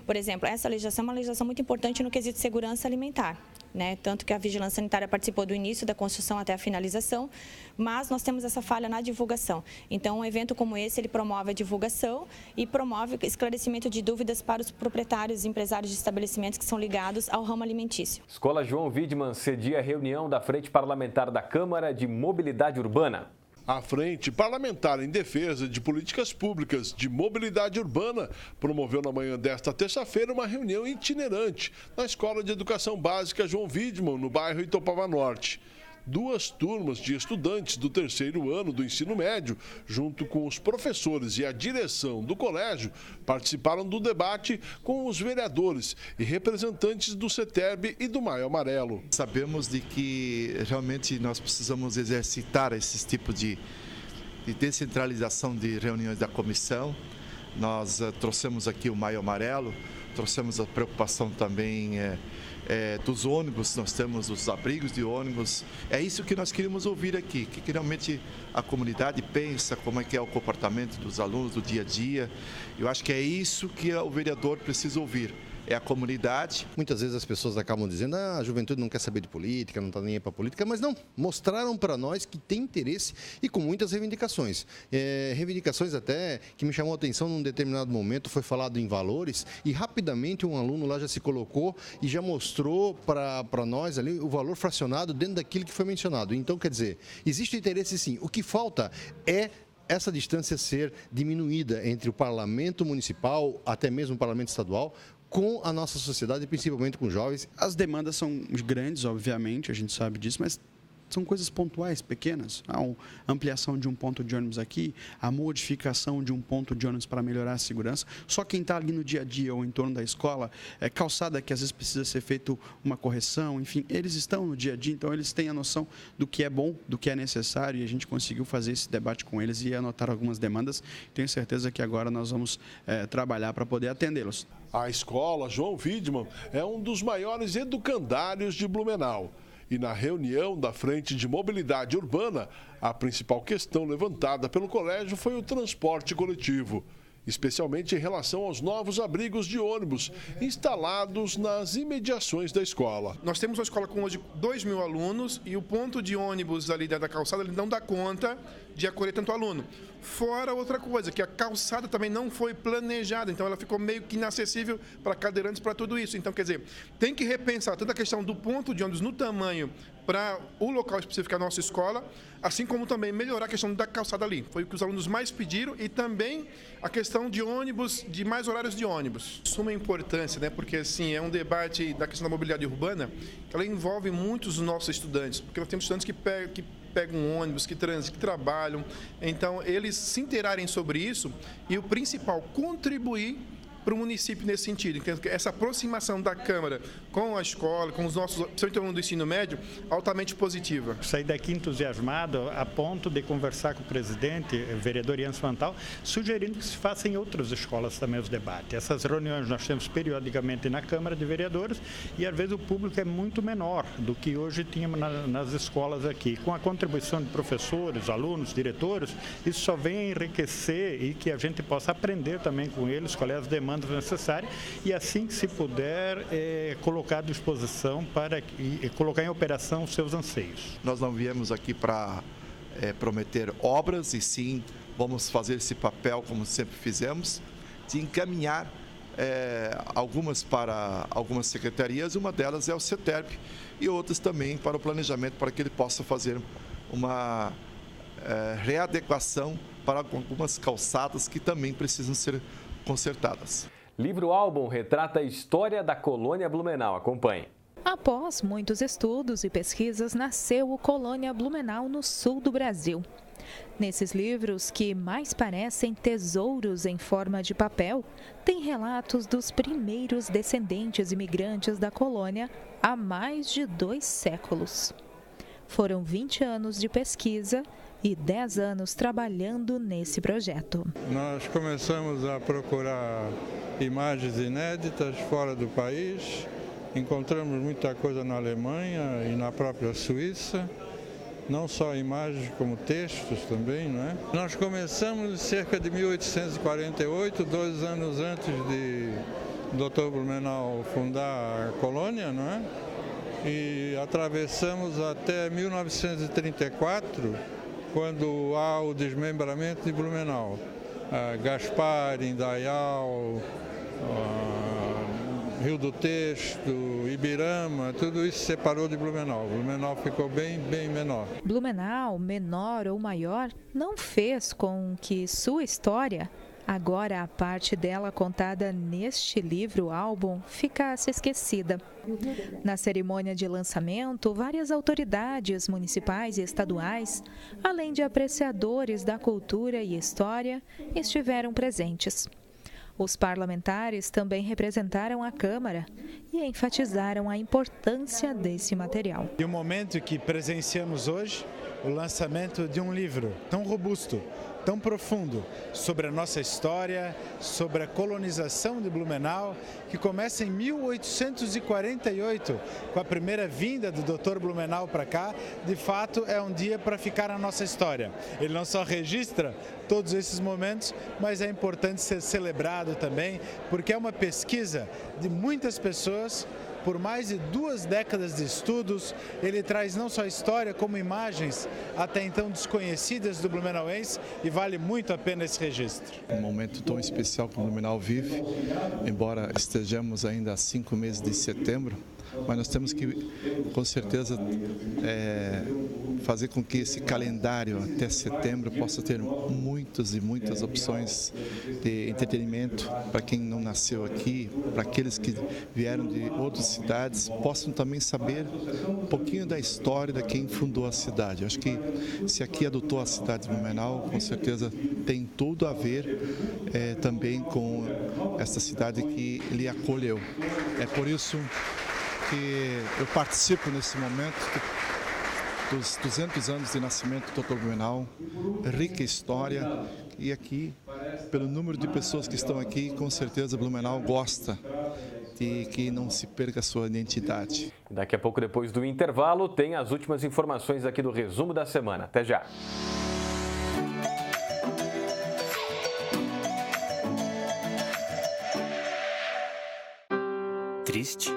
Por exemplo, essa legislação é uma legislação muito importante no quesito de segurança alimentar, né? Tanto que a Vigilância Sanitária participou do início da construção até a finalização, mas nós temos essa falha na divulgação. Então, um evento como esse, ele promove a divulgação e promove esclarecimento de dúvidas para os proprietários e empresários de estabelecimentos que são ligados ao ramo alimentício. Escola João Widmann cedia a reunião da Frente Parlamentar da Câmara de Mobilidade Urbana. A Frente Parlamentar em Defesa de Políticas Públicas de Mobilidade Urbana promoveu na manhã desta terça-feira uma reunião itinerante na Escola de Educação Básica João Widmann, no bairro Itopava Norte. 2 turmas de estudantes do 3º ano do ensino médio, junto com os professores e a direção do colégio, participaram do debate com os vereadores e representantes do CETERB e do Maio Amarelo. Sabemos de que realmente nós precisamos exercitar esse tipo de descentralização de reuniões da comissão. Nós trouxemos aqui o Maio Amarelo, trouxemos a preocupação também dos ônibus, nós temos os abrigos de ônibus. É isso que nós queríamos ouvir aqui, que realmente a comunidade pensa, como é que é o comportamento dos alunos do dia a dia. Eu acho que é isso que o vereador precisa ouvir. É a comunidade. Muitas vezes as pessoas acabam dizendo a juventude não quer saber de política, não está nem aí para política, mas não, mostraram para nós que tem interesse e com muitas reivindicações. Reivindicações até que me chamou a atenção num determinado momento, foi falado em valores e rapidamente um aluno lá já se colocou e já mostrou para nós ali o valor fracionado dentro daquilo que foi mencionado. Então, quer dizer, existe interesse sim. O que falta é essa distância ser diminuída entre o parlamento municipal, até mesmo o parlamento estadual, com a nossa sociedade, principalmente com jovens. As demandas são grandes, obviamente, a gente sabe disso, mas são coisas pontuais, pequenas. A ampliação de um ponto de ônibus aqui, a modificação de um ponto de ônibus para melhorar a segurança. Só quem está ali no dia a dia ou em torno da escola, calçada que às vezes precisa ser feito uma correção, enfim, eles estão no dia a dia, então eles têm a noção do que é bom, do que é necessário, e a gente conseguiu fazer esse debate com eles e anotar algumas demandas. Tenho certeza que agora nós vamos trabalhar para poder atendê-los. A escola João Widmann é um dos maiores educandários de Blumenau. E na reunião da Frente de Mobilidade Urbana, a principal questão levantada pelo colégio foi o transporte coletivo. especialmente em relação aos novos abrigos de ônibus instalados nas imediações da escola. Nós temos uma escola com hoje 2.000 alunos e o ponto de ônibus ali da calçada ele não dá conta de acolher tanto aluno. Fora outra coisa, que a calçada também não foi planejada, então ela ficou meio que inacessível para cadeirantes, para tudo isso. Então, quer dizer, tem que repensar toda a questão do ponto de ônibus no tamanho para o local específico da nossa escola, assim como também melhorar a questão da calçada ali. Foi o que os alunos mais pediram e também a questão de ônibus, de mais horários de ônibus. Suma importância, né? Porque assim, é um debate da questão da mobilidade urbana, que ela envolve muitos dos nossos estudantes, porque nós temos estudantes que pegam um ônibus, que transitam, que trabalham. Então, eles se inteirarem sobre isso e o principal, contribuir para o município nesse sentido. Essa aproximação da Câmara com a escola, com os nossos, principalmente alunos do ensino médio, altamente positiva. Saí daqui entusiasmado a ponto de conversar com o presidente, o vereador Ian Fantal, sugerindo que se faça em outras escolas também os debates. Essas reuniões nós temos periodicamente na Câmara de Vereadores e às vezes o público é muito menor do que hoje tínhamos nas escolas aqui. Com a contribuição de professores, alunos, diretores, isso só vem a enriquecer e que a gente possa aprender também com eles quais as demandas necessárias e assim que se puder colocar à disposição para colocar em operação os seus anseios. Nós não viemos aqui para prometer obras e sim vamos fazer esse papel como sempre fizemos de encaminhar algumas para algumas secretarias, uma delas é o CETERP e outras também para o planejamento para que ele possa fazer uma readequação para algumas calçadas que também precisam ser consertadas. Livro-álbum retrata a história da colônia Blumenau. Acompanhe. Após muitos estudos e pesquisas, nasceu o Colônia Blumenau no sul do Brasil. Nesses livros, que mais parecem tesouros em forma de papel, tem relatos dos primeiros descendentes imigrantes da colônia há mais de 2 séculos. Foram 20 anos de pesquisa e 10 anos trabalhando nesse projeto. Nós começamos a procurar imagens inéditas fora do país, encontramos muita coisa na Alemanha e na própria Suíça, não só imagens como textos também, não é? Nós começamos cerca de 1848, 2 anos antes de Dr. Blumenau fundar a colônia, não é? E atravessamos até 1934, quando há o desmembramento de Blumenau. Gaspar, Indaial, Rio do Texto, Ibirama, tudo isso separou de Blumenau. Blumenau ficou bem menor. Blumenau, menor ou maior, não fez com que sua história, agora a parte dela contada neste livro-álbum, ficasse esquecida. Na cerimônia de lançamento, várias autoridades municipais e estaduais, além de apreciadores da cultura e história, estiveram presentes. Os parlamentares também representaram a Câmara e enfatizaram a importância desse material. E o momento que presenciamos hoje, o lançamento de um livro tão robusto, tão profundo, sobre a nossa história, sobre a colonização de Blumenau, que começa em 1848, com a primeira vinda do Dr. Blumenau para cá, de fato é um dia para ficar na nossa história. Ele não só registra todos esses momentos, mas é importante ser celebrado também, porque é uma pesquisa de muitas pessoas. Por mais de 2 décadas de estudos, ele traz não só história, como imagens até então desconhecidas do blumenauense e vale muito a pena esse registro. Um momento tão especial que o Blumenau vive, embora estejamos ainda a 5 meses de setembro, mas nós temos que, com certeza, fazer com que esse calendário até setembro possa ter muitas e muitas opções de entretenimento para quem não nasceu aqui, para aqueles que vieram de outras cidades, possam também saber um pouquinho da história de quem fundou a cidade. Eu acho que se aqui adotou a cidade de Blumenau, com certeza tem tudo a ver também com essa cidade que ele acolheu. É por isso que eu participo nesse momento dos 200 anos de nascimento do Dr. Blumenau, rica história, e aqui, pelo número de pessoas que estão aqui, com certeza Blumenau gosta de que não se perca a sua identidade. Daqui a pouco, depois do intervalo, tem as últimas informações aqui do Resumo da Semana. Até já! Triste?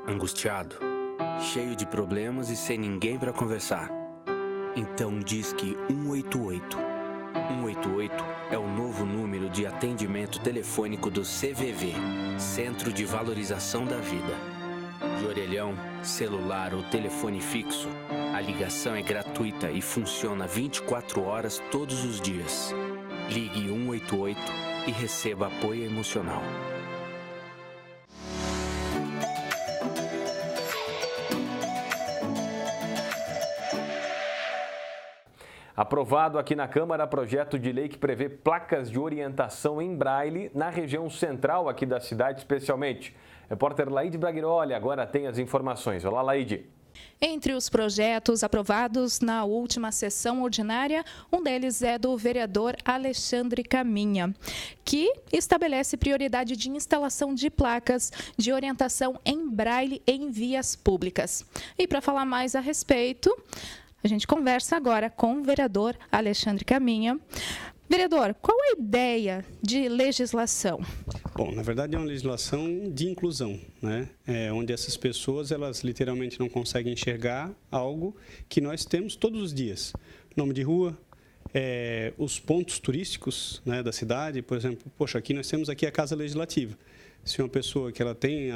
Angustiado? Cheio de problemas e sem ninguém para conversar? Então disque 188. 188 é o novo número de atendimento telefônico do CVV, Centro de Valorização da Vida. De orelhão, celular ou telefone fixo, a ligação é gratuita e funciona 24 horas todos os dias. Ligue 188 e receba apoio emocional. Aprovado aqui na Câmara projeto de lei que prevê placas de orientação em braille na região central aqui da cidade especialmente. Repórter Laide Braguiroli agora tem as informações. Olá, Laide. Entre os projetos aprovados na última sessão ordinária, um deles é do vereador Alexandre Caminha, que estabelece prioridade de instalação de placas de orientação em braille em vias públicas. E para falar mais a respeito, a gente conversa agora com o vereador Alexandre Caminha. Vereador, qual a ideia de legislação? Bom, na verdade é uma legislação de inclusão, né? Onde essas pessoas, elas literalmente não conseguem enxergar algo que nós temos todos os dias. Nome de rua, os pontos turísticos, né, da cidade, por exemplo, poxa, aqui nós temos aqui a Casa Legislativa. Se uma pessoa que ela tem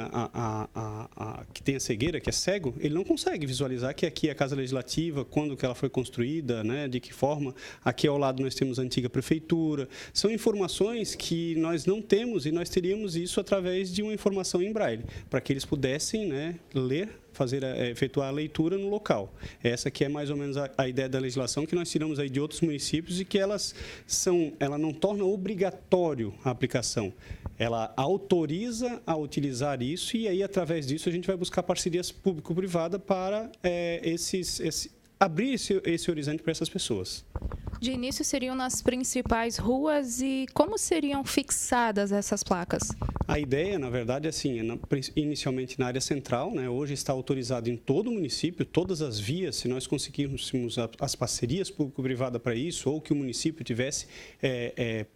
que tem a cegueira, que é cego, ele não consegue visualizar que aqui é a Casa Legislativa, quando que ela foi construída, né, de que forma. Aqui ao lado nós temos a antiga prefeitura. São informações que nós não temos e nós teríamos isso através de uma informação em braille, para que eles pudessem, né, ler, efetuar a leitura no local. Essa que é mais ou menos a ideia da legislação que nós tiramos aí de outros municípios e que ela não torna obrigatório a aplicação. Ela autoriza a utilizar isso e aí, através disso, a gente vai buscar parcerias público-privada para abrir esse horizonte para essas pessoas. De início seriam nas principais ruas e como seriam fixadas essas placas? A ideia, na verdade, assim, inicialmente na área central, né? Hoje está autorizado em todo o município, todas as vias, se nós conseguirmos as parcerias público-privada para isso, ou que o município tivesse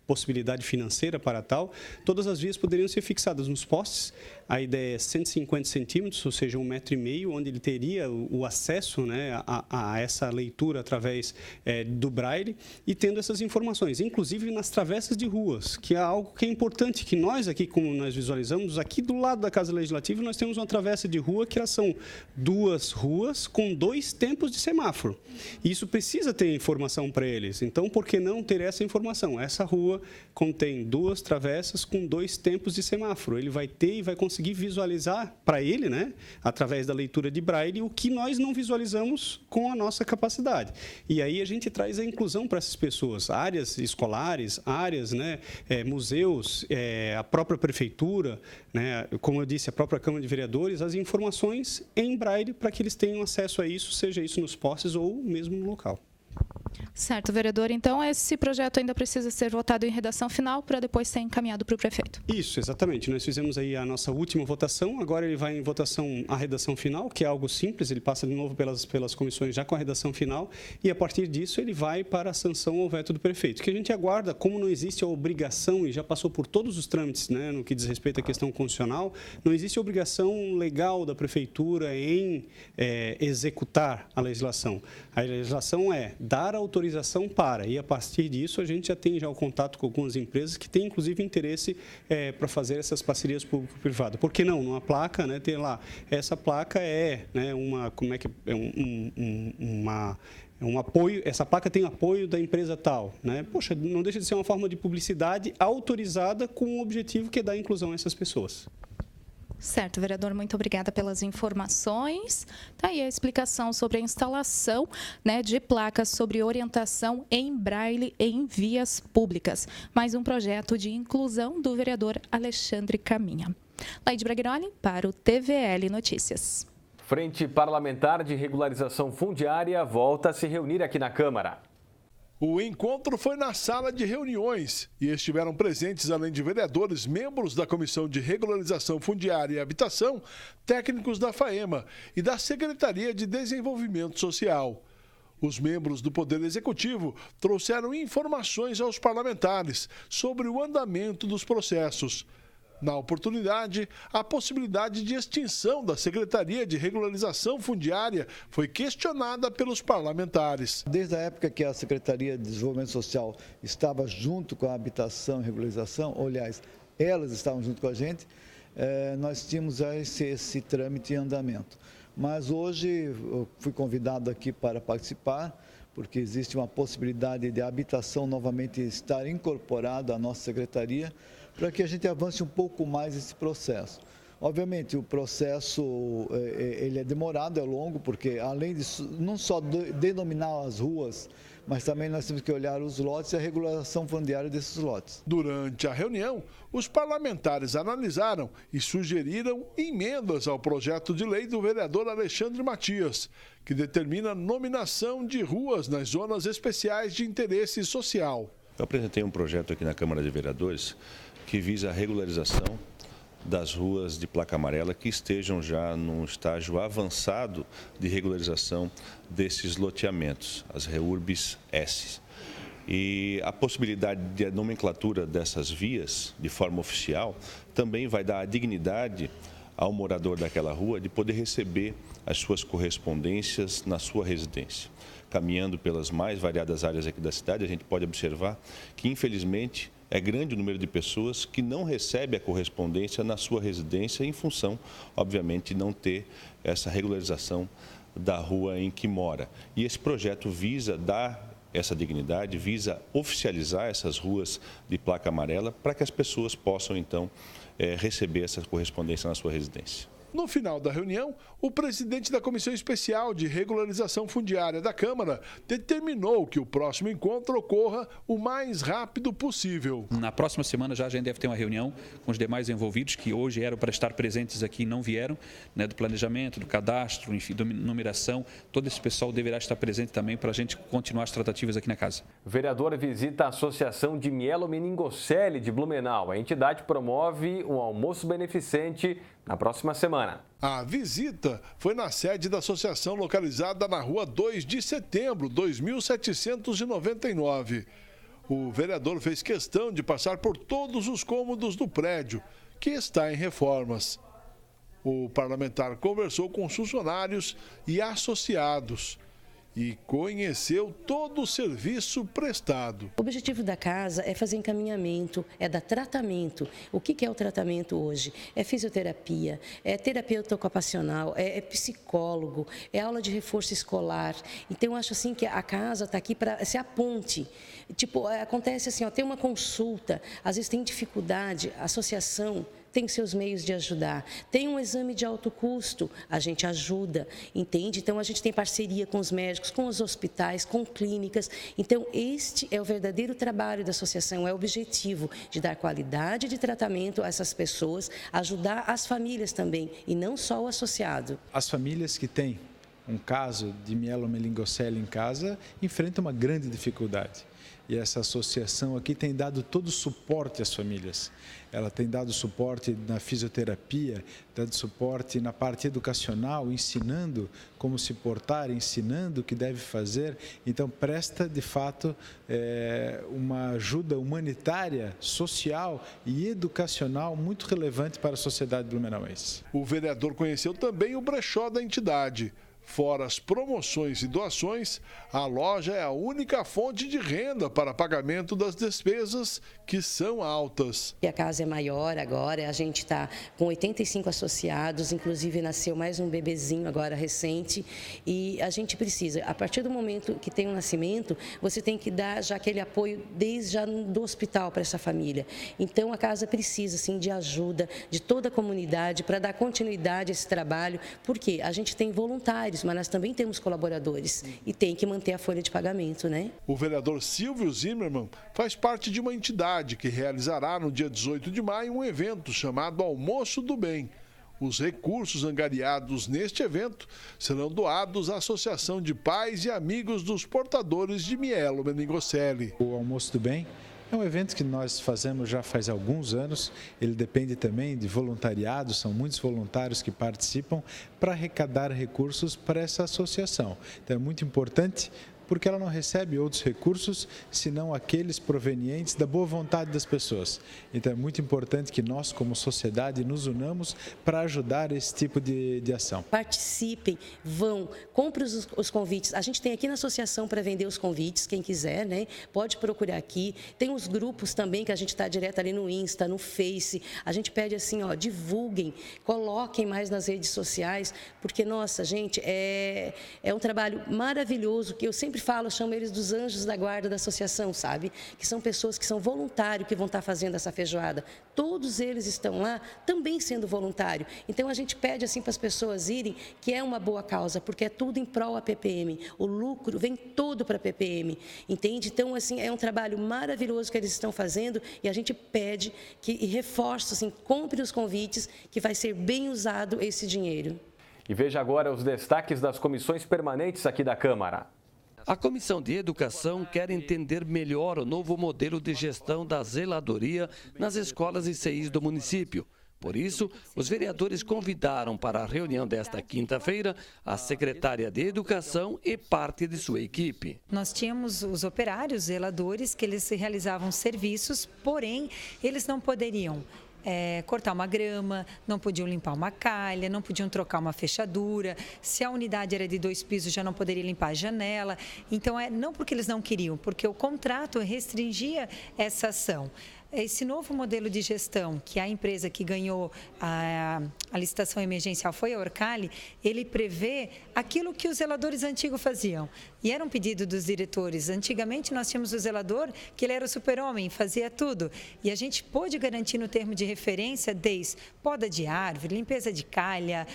possibilidade financeira para tal, todas as vias poderiam ser fixadas nos postes. A ideia é 150 centímetros, ou seja, 1,5 metro, onde ele teria o acesso, né, a essa leitura através do braille e tendo essas informações, inclusive nas travessas de ruas, que é algo que é importante, que nós aqui, como nós visualizamos, aqui do lado da Casa Legislativa, nós temos uma travessa de rua que elas são 2 ruas com 2 tempos de semáforo. E isso precisa ter informação para eles. Então, por que não ter essa informação? Essa rua contém 2 travessas com 2 tempos de semáforo. Ele vai ter e vai conseguir visualizar para ele, né, através da leitura de braille, o que nós não visualizamos com a nossa capacidade. E aí a gente traz a inclusão para essas pessoas, áreas escolares, áreas, né, museus, a própria prefeitura, né, como eu disse, a própria Câmara de Vereadores, as informações em braille para que eles tenham acesso a isso, seja isso nos postes ou mesmo no local. Certo, vereador. Então, esse projeto ainda precisa ser votado em redação final para depois ser encaminhado para o prefeito. Isso, exatamente. Nós fizemos aí a nossa última votação, agora ele vai em votação a redação final, que é algo simples, ele passa de novo pelas comissões já com a redação final e, a partir disso, ele vai para a sanção ou veto do prefeito. O que a gente aguarda, como não existe a obrigação, e já passou por todos os trâmites, né, no que diz respeito à questão constitucional, não existe a obrigação legal da prefeitura em executar a legislação. A legislação é dar autorização para, e a partir disso a gente já tem o contato com algumas empresas que têm inclusive interesse para fazer essas parcerias público-privada. Por que não? Numa placa, né, ter lá, essa placa né, um apoio, essa placa tem apoio da empresa tal, né? Poxa, não deixa de ser uma forma de publicidade autorizada com o objetivo que é dar inclusão a essas pessoas. Certo, vereador, muito obrigada pelas informações. Tá aí a explicação sobre a instalação, né, de placas sobre orientação em braille em vias públicas. Mais um projeto de inclusão do vereador Alexandre Caminha. Laide Braguiroli para o TVL Notícias. Frente Parlamentar de Regularização Fundiária volta a se reunir aqui na Câmara. O encontro foi na sala de reuniões e estiveram presentes, além de vereadores, membros da Comissão de Regularização Fundiária e Habitação, técnicos da FAEMA e da Secretaria de Desenvolvimento Social. Os membros do Poder Executivo trouxeram informações aos parlamentares sobre o andamento dos processos. Na oportunidade, a possibilidade de extinção da Secretaria de Regularização Fundiária foi questionada pelos parlamentares. Desde a época que a Secretaria de Desenvolvimento Social estava junto com a Habitação e Regularização, aliás, elas estavam junto com a gente, nós tínhamos esse trâmite em andamento. Mas hoje eu fui convidado aqui para participar, porque existe uma possibilidade de a habitação novamente estar incorporada à nossa secretaria, para que a gente avance um pouco mais esse processo. Obviamente, o processo ele é demorado, é longo, porque além de não só denominar as ruas, mas também nós temos que olhar os lotes e a regulação fundiária desses lotes. Durante a reunião, os parlamentares analisaram e sugeriram emendas ao projeto de lei do vereador Alexandre Matias, que determina a nominação de ruas nas zonas especiais de interesse social. Eu apresentei um projeto aqui na Câmara de Vereadores que visa a regularização das ruas de placa amarela que estejam já num estágio avançado de regularização desses loteamentos, as REURBs S. E a possibilidade de a nomenclatura dessas vias de forma oficial também vai dar a dignidade ao morador daquela rua de poder receber as suas correspondências na sua residência. Caminhando pelas mais variadas áreas aqui da cidade, a gente pode observar que, infelizmente, é grande o número de pessoas que não recebe a correspondência na sua residência em função, obviamente, de não ter essa regularização da rua em que mora. E esse projeto visa dar essa dignidade, visa oficializar essas ruas de placa amarela para que as pessoas possam, então, receber essa correspondência na sua residência. No final da reunião, o presidente da Comissão Especial de Regularização Fundiária da Câmara determinou que o próximo encontro ocorra o mais rápido possível. Na próxima semana já a gente deve ter uma reunião com os demais envolvidos que hoje eram para estar presentes aqui e não vieram, né, do planejamento, do cadastro, enfim, da numeração. Todo esse pessoal deverá estar presente também para a gente continuar as tratativas aqui na casa. O vereador visita a Associação de Mielomeningocele de Blumenau. A entidade promove um almoço beneficente na próxima semana. A visita foi na sede da associação localizada na rua 2 de setembro, 2799. O vereador fez questão de passar por todos os cômodos do prédio, que está em reformas. O parlamentar conversou com os funcionários e associados e conheceu todo o serviço prestado. O objetivo da casa é fazer encaminhamento, é dar tratamento. O que é o tratamento hoje? É fisioterapia, é terapeuta ocupacional, é psicólogo, é aula de reforço escolar. Então, eu acho assim que a casa está aqui para ser a ponte. Tipo, acontece assim, tem uma consulta, às vezes tem dificuldade, a associação tem seus meios de ajudar. Tem um exame de alto custo, a gente ajuda, entende? Então, a gente tem parceria com os médicos, com os hospitais, com clínicas. Então, este é o verdadeiro trabalho da associação, é o objetivo de dar qualidade de tratamento a essas pessoas, ajudar as famílias também, e não só o associado. As famílias que têm um caso de mielomeningocele em casa enfrentam uma grande dificuldade. E essa associação aqui tem dado todo o suporte às famílias. Ela tem dado suporte na fisioterapia, dado suporte na parte educacional, ensinando como se portar, ensinando o que deve fazer. Então, presta, de fato, uma ajuda humanitária, social e educacional muito relevante para a sociedade blumenauense. O vereador conheceu também o brechó da entidade. Fora as promoções e doações, a loja é a única fonte de renda para pagamento das despesas, que são altas. E a casa é maior agora, a gente está com 85 associados, inclusive nasceu mais um bebezinho agora recente, e a gente precisa, a partir do momento que tem um nascimento, você tem que dar já aquele apoio desde já do hospital para essa família. Então a casa precisa sim de ajuda de toda a comunidade para dar continuidade a esse trabalho, porque a gente tem voluntários, mas nós também temos colaboradores e tem que manter a folha de pagamento, né? O vereador Silvio Zimmermann faz parte de uma entidade que realizará no dia 18 de maio um evento chamado Almoço do Bem. Os recursos angariados neste evento serão doados à Associação de Pais e Amigos dos Portadores de Mielomeningocele. O Almoço do Bem é um evento que nós fazemos já faz alguns anos, ele depende também de voluntariado, são muitos voluntários que participam para arrecadar recursos para essa associação. Então é muito importante porque ela não recebe outros recursos, senão aqueles provenientes da boa vontade das pessoas. Então é muito importante que nós, como sociedade, nos unamos para ajudar esse tipo de ação. Participem, vão, comprem os convites. A gente tem aqui na associação para vender os convites, quem quiser, né? Pode procurar aqui. Tem os grupos também que a gente está direto ali no Insta, no Face. A gente pede assim, ó, divulguem, coloquem mais nas redes sociais, porque, nossa, gente, é um trabalho maravilhoso, que eu sempre falo, eu chamo eles dos anjos da guarda da associação, sabe? Que são pessoas que são voluntários que vão estar fazendo essa feijoada. Todos eles estão lá também sendo voluntário. Então, a gente pede assim para as pessoas irem, que é uma boa causa, porque é tudo em prol à PPM. O lucro vem todo para a PPM, entende? Então, assim, é um trabalho maravilhoso que eles estão fazendo e a gente pede e reforça, assim, compre os convites, que vai ser bem usado esse dinheiro. E veja agora os destaques das comissões permanentes aqui da Câmara. A Comissão de Educação quer entender melhor o novo modelo de gestão da zeladoria nas escolas e CIs do município. Por isso, os vereadores convidaram para a reunião desta quinta-feira a secretária de Educação e parte de sua equipe. Nós tínhamos os operários zeladores que eles realizavam serviços, porém, eles não poderiam cortar uma grama, não podiam limpar uma calha, não podiam trocar uma fechadura. Se a unidade era de 2 pisos, já não poderia limpar a janela. Então, não porque eles não queriam, porque o contrato restringia essa ação. Esse novo modelo de gestão, que a empresa que ganhou a licitação emergencial foi a Orcali, ele prevê aquilo que os zeladores antigos faziam. E era um pedido dos diretores. Antigamente, nós tínhamos o zelador, que ele era o super-homem, fazia tudo. E a gente pôde garantir no termo de referência desde poda de árvore, limpeza de calha,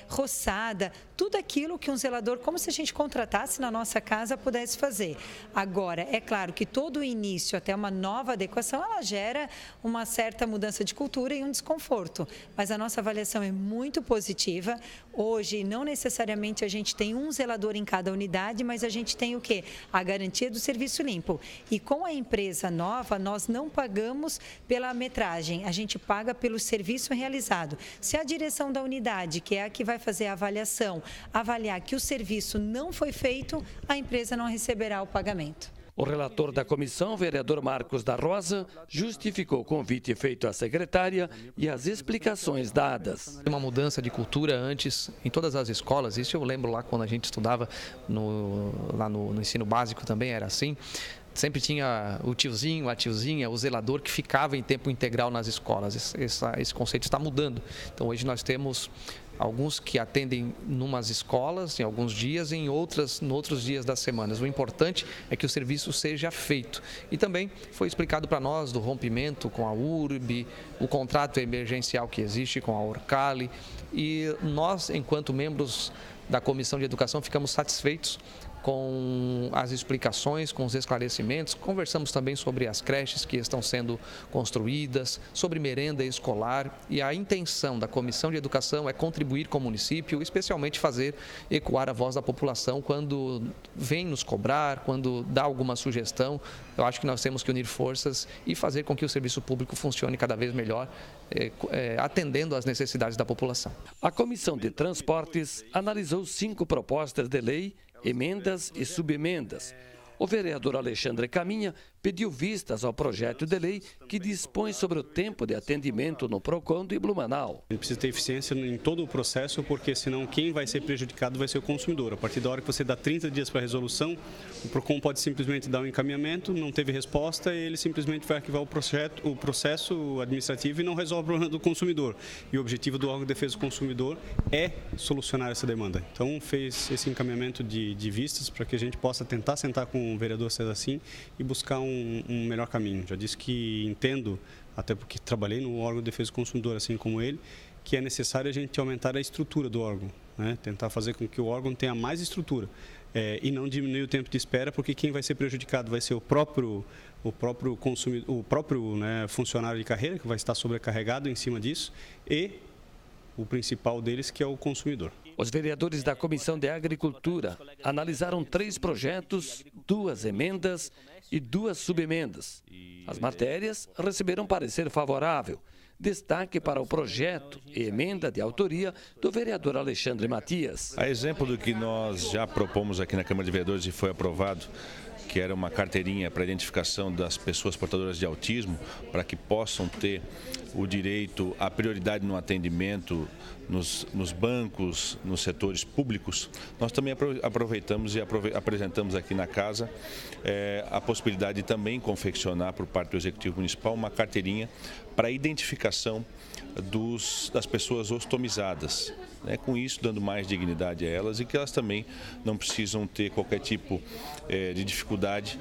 roçada, tudo aquilo que um zelador, como se a gente contratasse na nossa casa, pudesse fazer. Agora, é claro que todo o início até uma nova adequação, ela gera uma certa mudança de cultura e um desconforto. Mas a nossa avaliação é muito positiva. Hoje, não necessariamente a gente tem um zelador em cada unidade, mas a gente tem o quê? A garantia do serviço limpo. E com a empresa nova, nós não pagamos pela metragem, a gente paga pelo serviço realizado. Se a direção da unidade, que é a que vai fazer a avaliação, avaliar que o serviço não foi feito, a empresa não receberá o pagamento. O relator da comissão, vereador Marcos da Rosa, justificou o convite feito à secretária e as explicações dadas. Uma mudança de cultura antes em todas as escolas, isso eu lembro lá quando a gente estudava lá no ensino básico também era assim. Sempre tinha o tiozinho, a tiozinha, o zelador que ficava em tempo integral nas escolas. Esse conceito está mudando. Então hoje nós temos alguns que atendem numas escolas em alguns dias e em outros dias das semanas. O importante é que o serviço seja feito. E também foi explicado para nós do rompimento com a URB, o contrato emergencial que existe com a Orcali. E nós, enquanto membros da Comissão de Educação, ficamos satisfeitos com as explicações, com os esclarecimentos. Conversamos também sobre as creches que estão sendo construídas, sobre merenda escolar, e a intenção da Comissão de Educação é contribuir com o município, especialmente fazer ecoar a voz da população quando vem nos cobrar, quando dá alguma sugestão. Eu acho que nós temos que unir forças e fazer com que o serviço público funcione cada vez melhor, atendendo às necessidades da população. A Comissão de Transportes analisou 5 propostas de lei, emendas e subemendas. O vereador Alexandre Caminha pediu vistas ao projeto de lei que dispõe sobre o tempo de atendimento no PROCON de Blumenau. Ele precisa ter eficiência em todo o processo, porque senão quem vai ser prejudicado vai ser o consumidor. A partir da hora que você dá 30 dias para a resolução, o PROCON pode simplesmente dar um encaminhamento, não teve resposta, e ele simplesmente vai arquivar o processo administrativo e não resolve o problema do consumidor. E o objetivo do órgão de defesa do consumidor é solucionar essa demanda. Então fez esse encaminhamento de vistas para que a gente possa tentar sentar com o vereador César Sim e buscar um melhor caminho. Já disse que entendo, até porque trabalhei no órgão de defesa do consumidor, assim como ele, que é necessário a gente aumentar a estrutura do órgão, né? Tentar fazer com que o órgão tenha mais estrutura e não diminuir o tempo de espera, porque quem vai ser prejudicado vai ser o próprio consumidor, funcionário de carreira, que vai estar sobrecarregado em cima disso, e o principal deles, que é o consumidor. Os vereadores da Comissão de Agricultura analisaram 3 projetos, 2 emendas e 2 subemendas. As matérias receberam parecer favorável. destaque para o projeto e emenda de autoria do vereador Alexandre Matias. A exemplo do que nós já propomos aqui na Câmara de Vereadores e foi aprovado, que era uma carteirinha para identificação das pessoas portadoras de autismo, para que possam ter o direito à prioridade no atendimento nos bancos, nos setores públicos. Nós também aproveitamos e apresentamos aqui na casa a possibilidade de também confeccionar por parte do Executivo Municipal uma carteirinha para identificação das pessoas ostomizadas. Com isso, dando mais dignidade a elas e que elas também não precisam ter qualquer tipo de dificuldade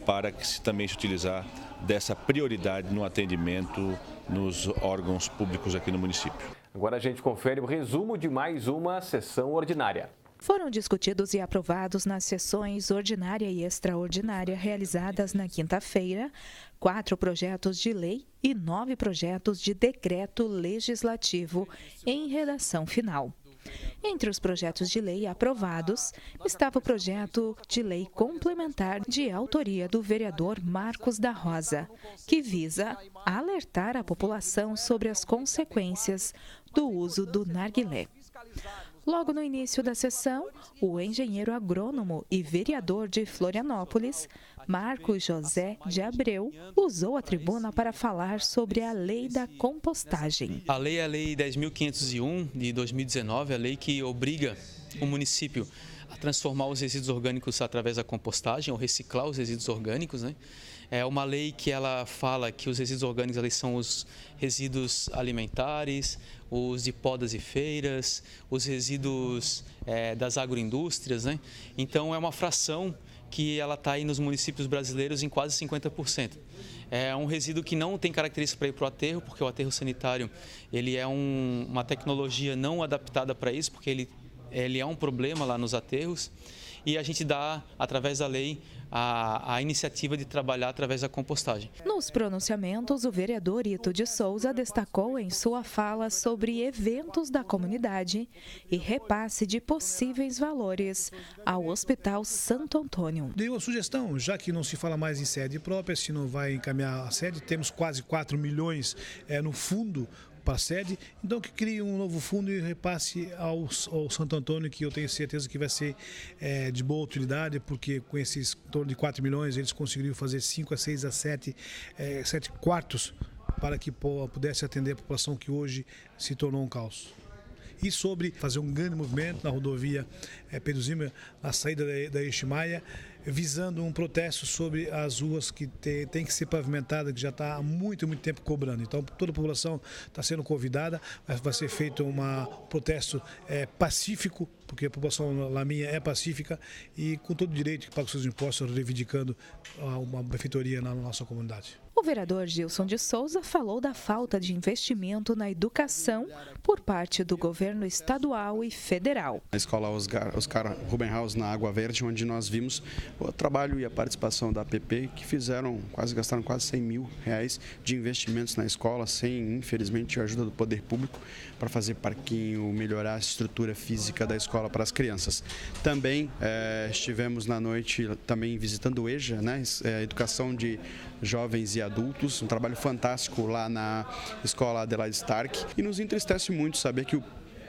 para que também se utilizar dessa prioridade no atendimento nos órgãos públicos aqui no município. Agora a gente confere o resumo de mais uma sessão ordinária. Foram discutidos e aprovados nas sessões ordinária e extraordinária realizadas na quinta-feira 4 projetos de lei e 9 projetos de decreto legislativo em redação final. Entre os projetos de lei aprovados estava o projeto de lei complementar de autoria do vereador Marcos da Rosa, que visa alertar a população sobre as consequências do uso do narguilé. Logo no início da sessão, o engenheiro agrônomo e vereador de Florianópolis, Marcos José de Abreu, usou a tribuna para falar sobre a lei da compostagem. A lei é a Lei 10.501 de 2019, a lei que obriga o município a transformar os resíduos orgânicos através da compostagem, ou reciclar os resíduos orgânicos, né? É uma lei que ela fala que os resíduos orgânicos eles são os resíduos alimentares, os de podas e feiras, os resíduos das agroindústrias, né? Então é uma fração que ela está aí nos municípios brasileiros em quase 50%. É um resíduo que não tem característica para ir para o aterro, porque o aterro sanitário ele é uma tecnologia não adaptada para isso, porque ele é um problema lá nos aterros. E a gente dá, através da lei, a iniciativa de trabalhar através da compostagem. Nos pronunciamentos, o vereador Ito de Souza destacou em sua fala sobre eventos da comunidade e repasse de possíveis valores ao Hospital Santo Antônio. Dei uma sugestão, já que não se fala mais em sede própria, se não vai encaminhar a sede, temos quase 4 milhões no fundo para a sede, então que crie um novo fundo e repasse ao Santo Antônio, que eu tenho certeza que vai ser de boa utilidade, porque com esses em torno de 4 milhões eles conseguiriam fazer 5 a 6 a 7 quartos para que pudesse atender a população que hoje se tornou um caos. E sobre fazer um grande movimento na rodovia Pedro Zimmer, na saída da Eixo-Maia, visando um protesto sobre as ruas que tem que ser pavimentadas, que já está há muito tempo cobrando. Então, toda a população está sendo convidada, vai ser feito um protesto pacífico, porque a população laminha é pacífica e com todo o direito que paga os seus impostos, reivindicando uma benfeitoria na nossa comunidade. O vereador Gilson de Souza falou da falta de investimento na educação por parte do governo estadual e federal. A escola Oscar Rubenhaus, na Água Verde, onde nós vimos o trabalho e a participação da APP, que gastaram quase 100 mil reais de investimentos na escola, sem, infelizmente, a ajuda do poder público, para fazer parquinho, melhorar a estrutura física da escola para as crianças. Também estivemos na noite também visitando o EJA, né, Educação de Jovens e Adultos, um trabalho fantástico lá na escola Adelaide Stark, e nos entristece muito saber que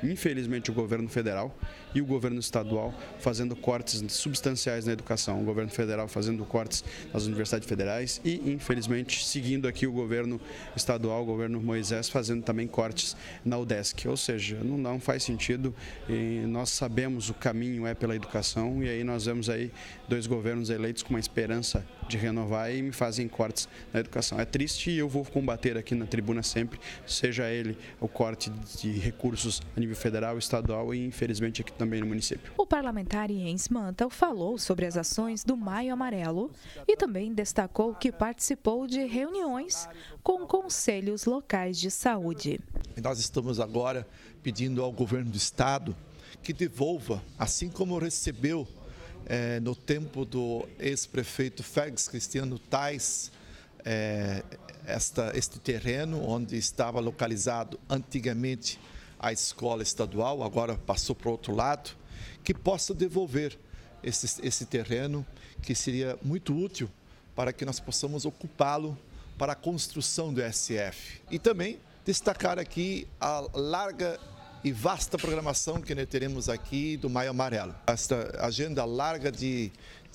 infelizmente o governo federal e o governo estadual fazendo cortes substanciais na educação, o governo federal fazendo cortes nas universidades federais e, infelizmente, seguindo aqui o governo estadual, o governo Moisés, fazendo também cortes na UDESC, ou seja, não faz sentido, e nós sabemos o caminho é pela educação, e aí nós vemos aí 2 governos eleitos com uma esperança de renovar e me fazem cortes na educação. É triste, e eu vou combater aqui na tribuna sempre, seja ele o corte de recursos a nível federal, estadual e, infelizmente, aqui também no município. O parlamentar Jens Mantel falou sobre as ações do Maio Amarelo e também destacou que participou de reuniões com conselhos locais de saúde. Nós estamos agora pedindo ao governo do estado que devolva, assim como recebeu no tempo do ex-prefeito Félix Cristiano Tais, este terreno onde estava localizado antigamente a escola estadual, agora passou para o outro lado, que possa devolver esse terreno, que seria muito útil para que nós possamos ocupá-lo para a construção do SF. E também destacar aqui a larga e vasta programação que nós teremos aqui do Maio Amarelo. Esta agenda larga de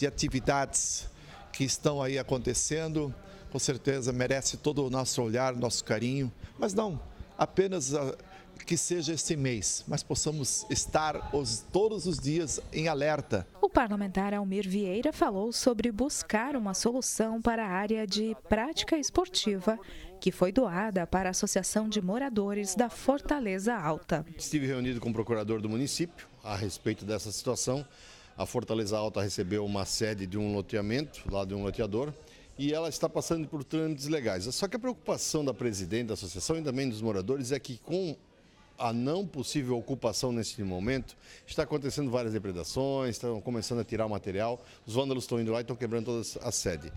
atividades que estão aí acontecendo, com certeza merece todo o nosso olhar, nosso carinho, mas não apenas que seja este mês, mas possamos estar todos os dias em alerta. O parlamentar Almir Vieira falou sobre buscar uma solução para a área de prática esportiva, que foi doada para a Associação de Moradores da Fortaleza Alta. Estive reunido com o procurador do município a respeito dessa situação. A Fortaleza Alta recebeu uma sede de um loteamento, lá de um loteador, e ela está passando por trâmites legais. Só que a preocupação da presidente da associação e também dos moradores é que com a não possível ocupação nesse momento, está acontecendo várias depredações, estão começando a tirar o material, os vândalos estão indo lá e estão quebrando toda a sede.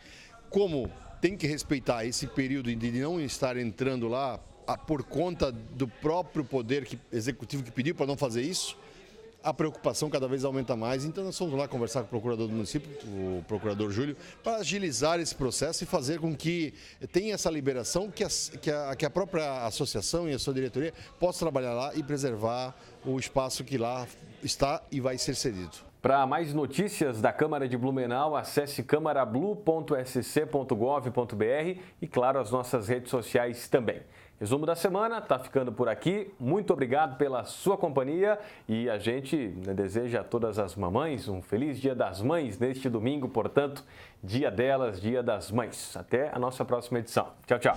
Como tem que respeitar esse período de não estar entrando lá por conta do próprio poder executivo que pediu para não fazer isso, a preocupação cada vez aumenta mais. Então nós fomos lá conversar com o procurador do município, o procurador Júlio, para agilizar esse processo e fazer com que tenha essa liberação, que a própria associação e a sua diretoria possam trabalhar lá e preservar o espaço que lá está e vai ser cedido. Para mais notícias da Câmara de Blumenau, acesse câmarablu.sc.gov.br e, claro, as nossas redes sociais também. Resumo da semana está ficando por aqui. Muito obrigado pela sua companhia e a gente deseja a todas as mamães um feliz Dia das Mães neste domingo, portanto, Dia delas, Dia das Mães. Até a nossa próxima edição. Tchau, tchau.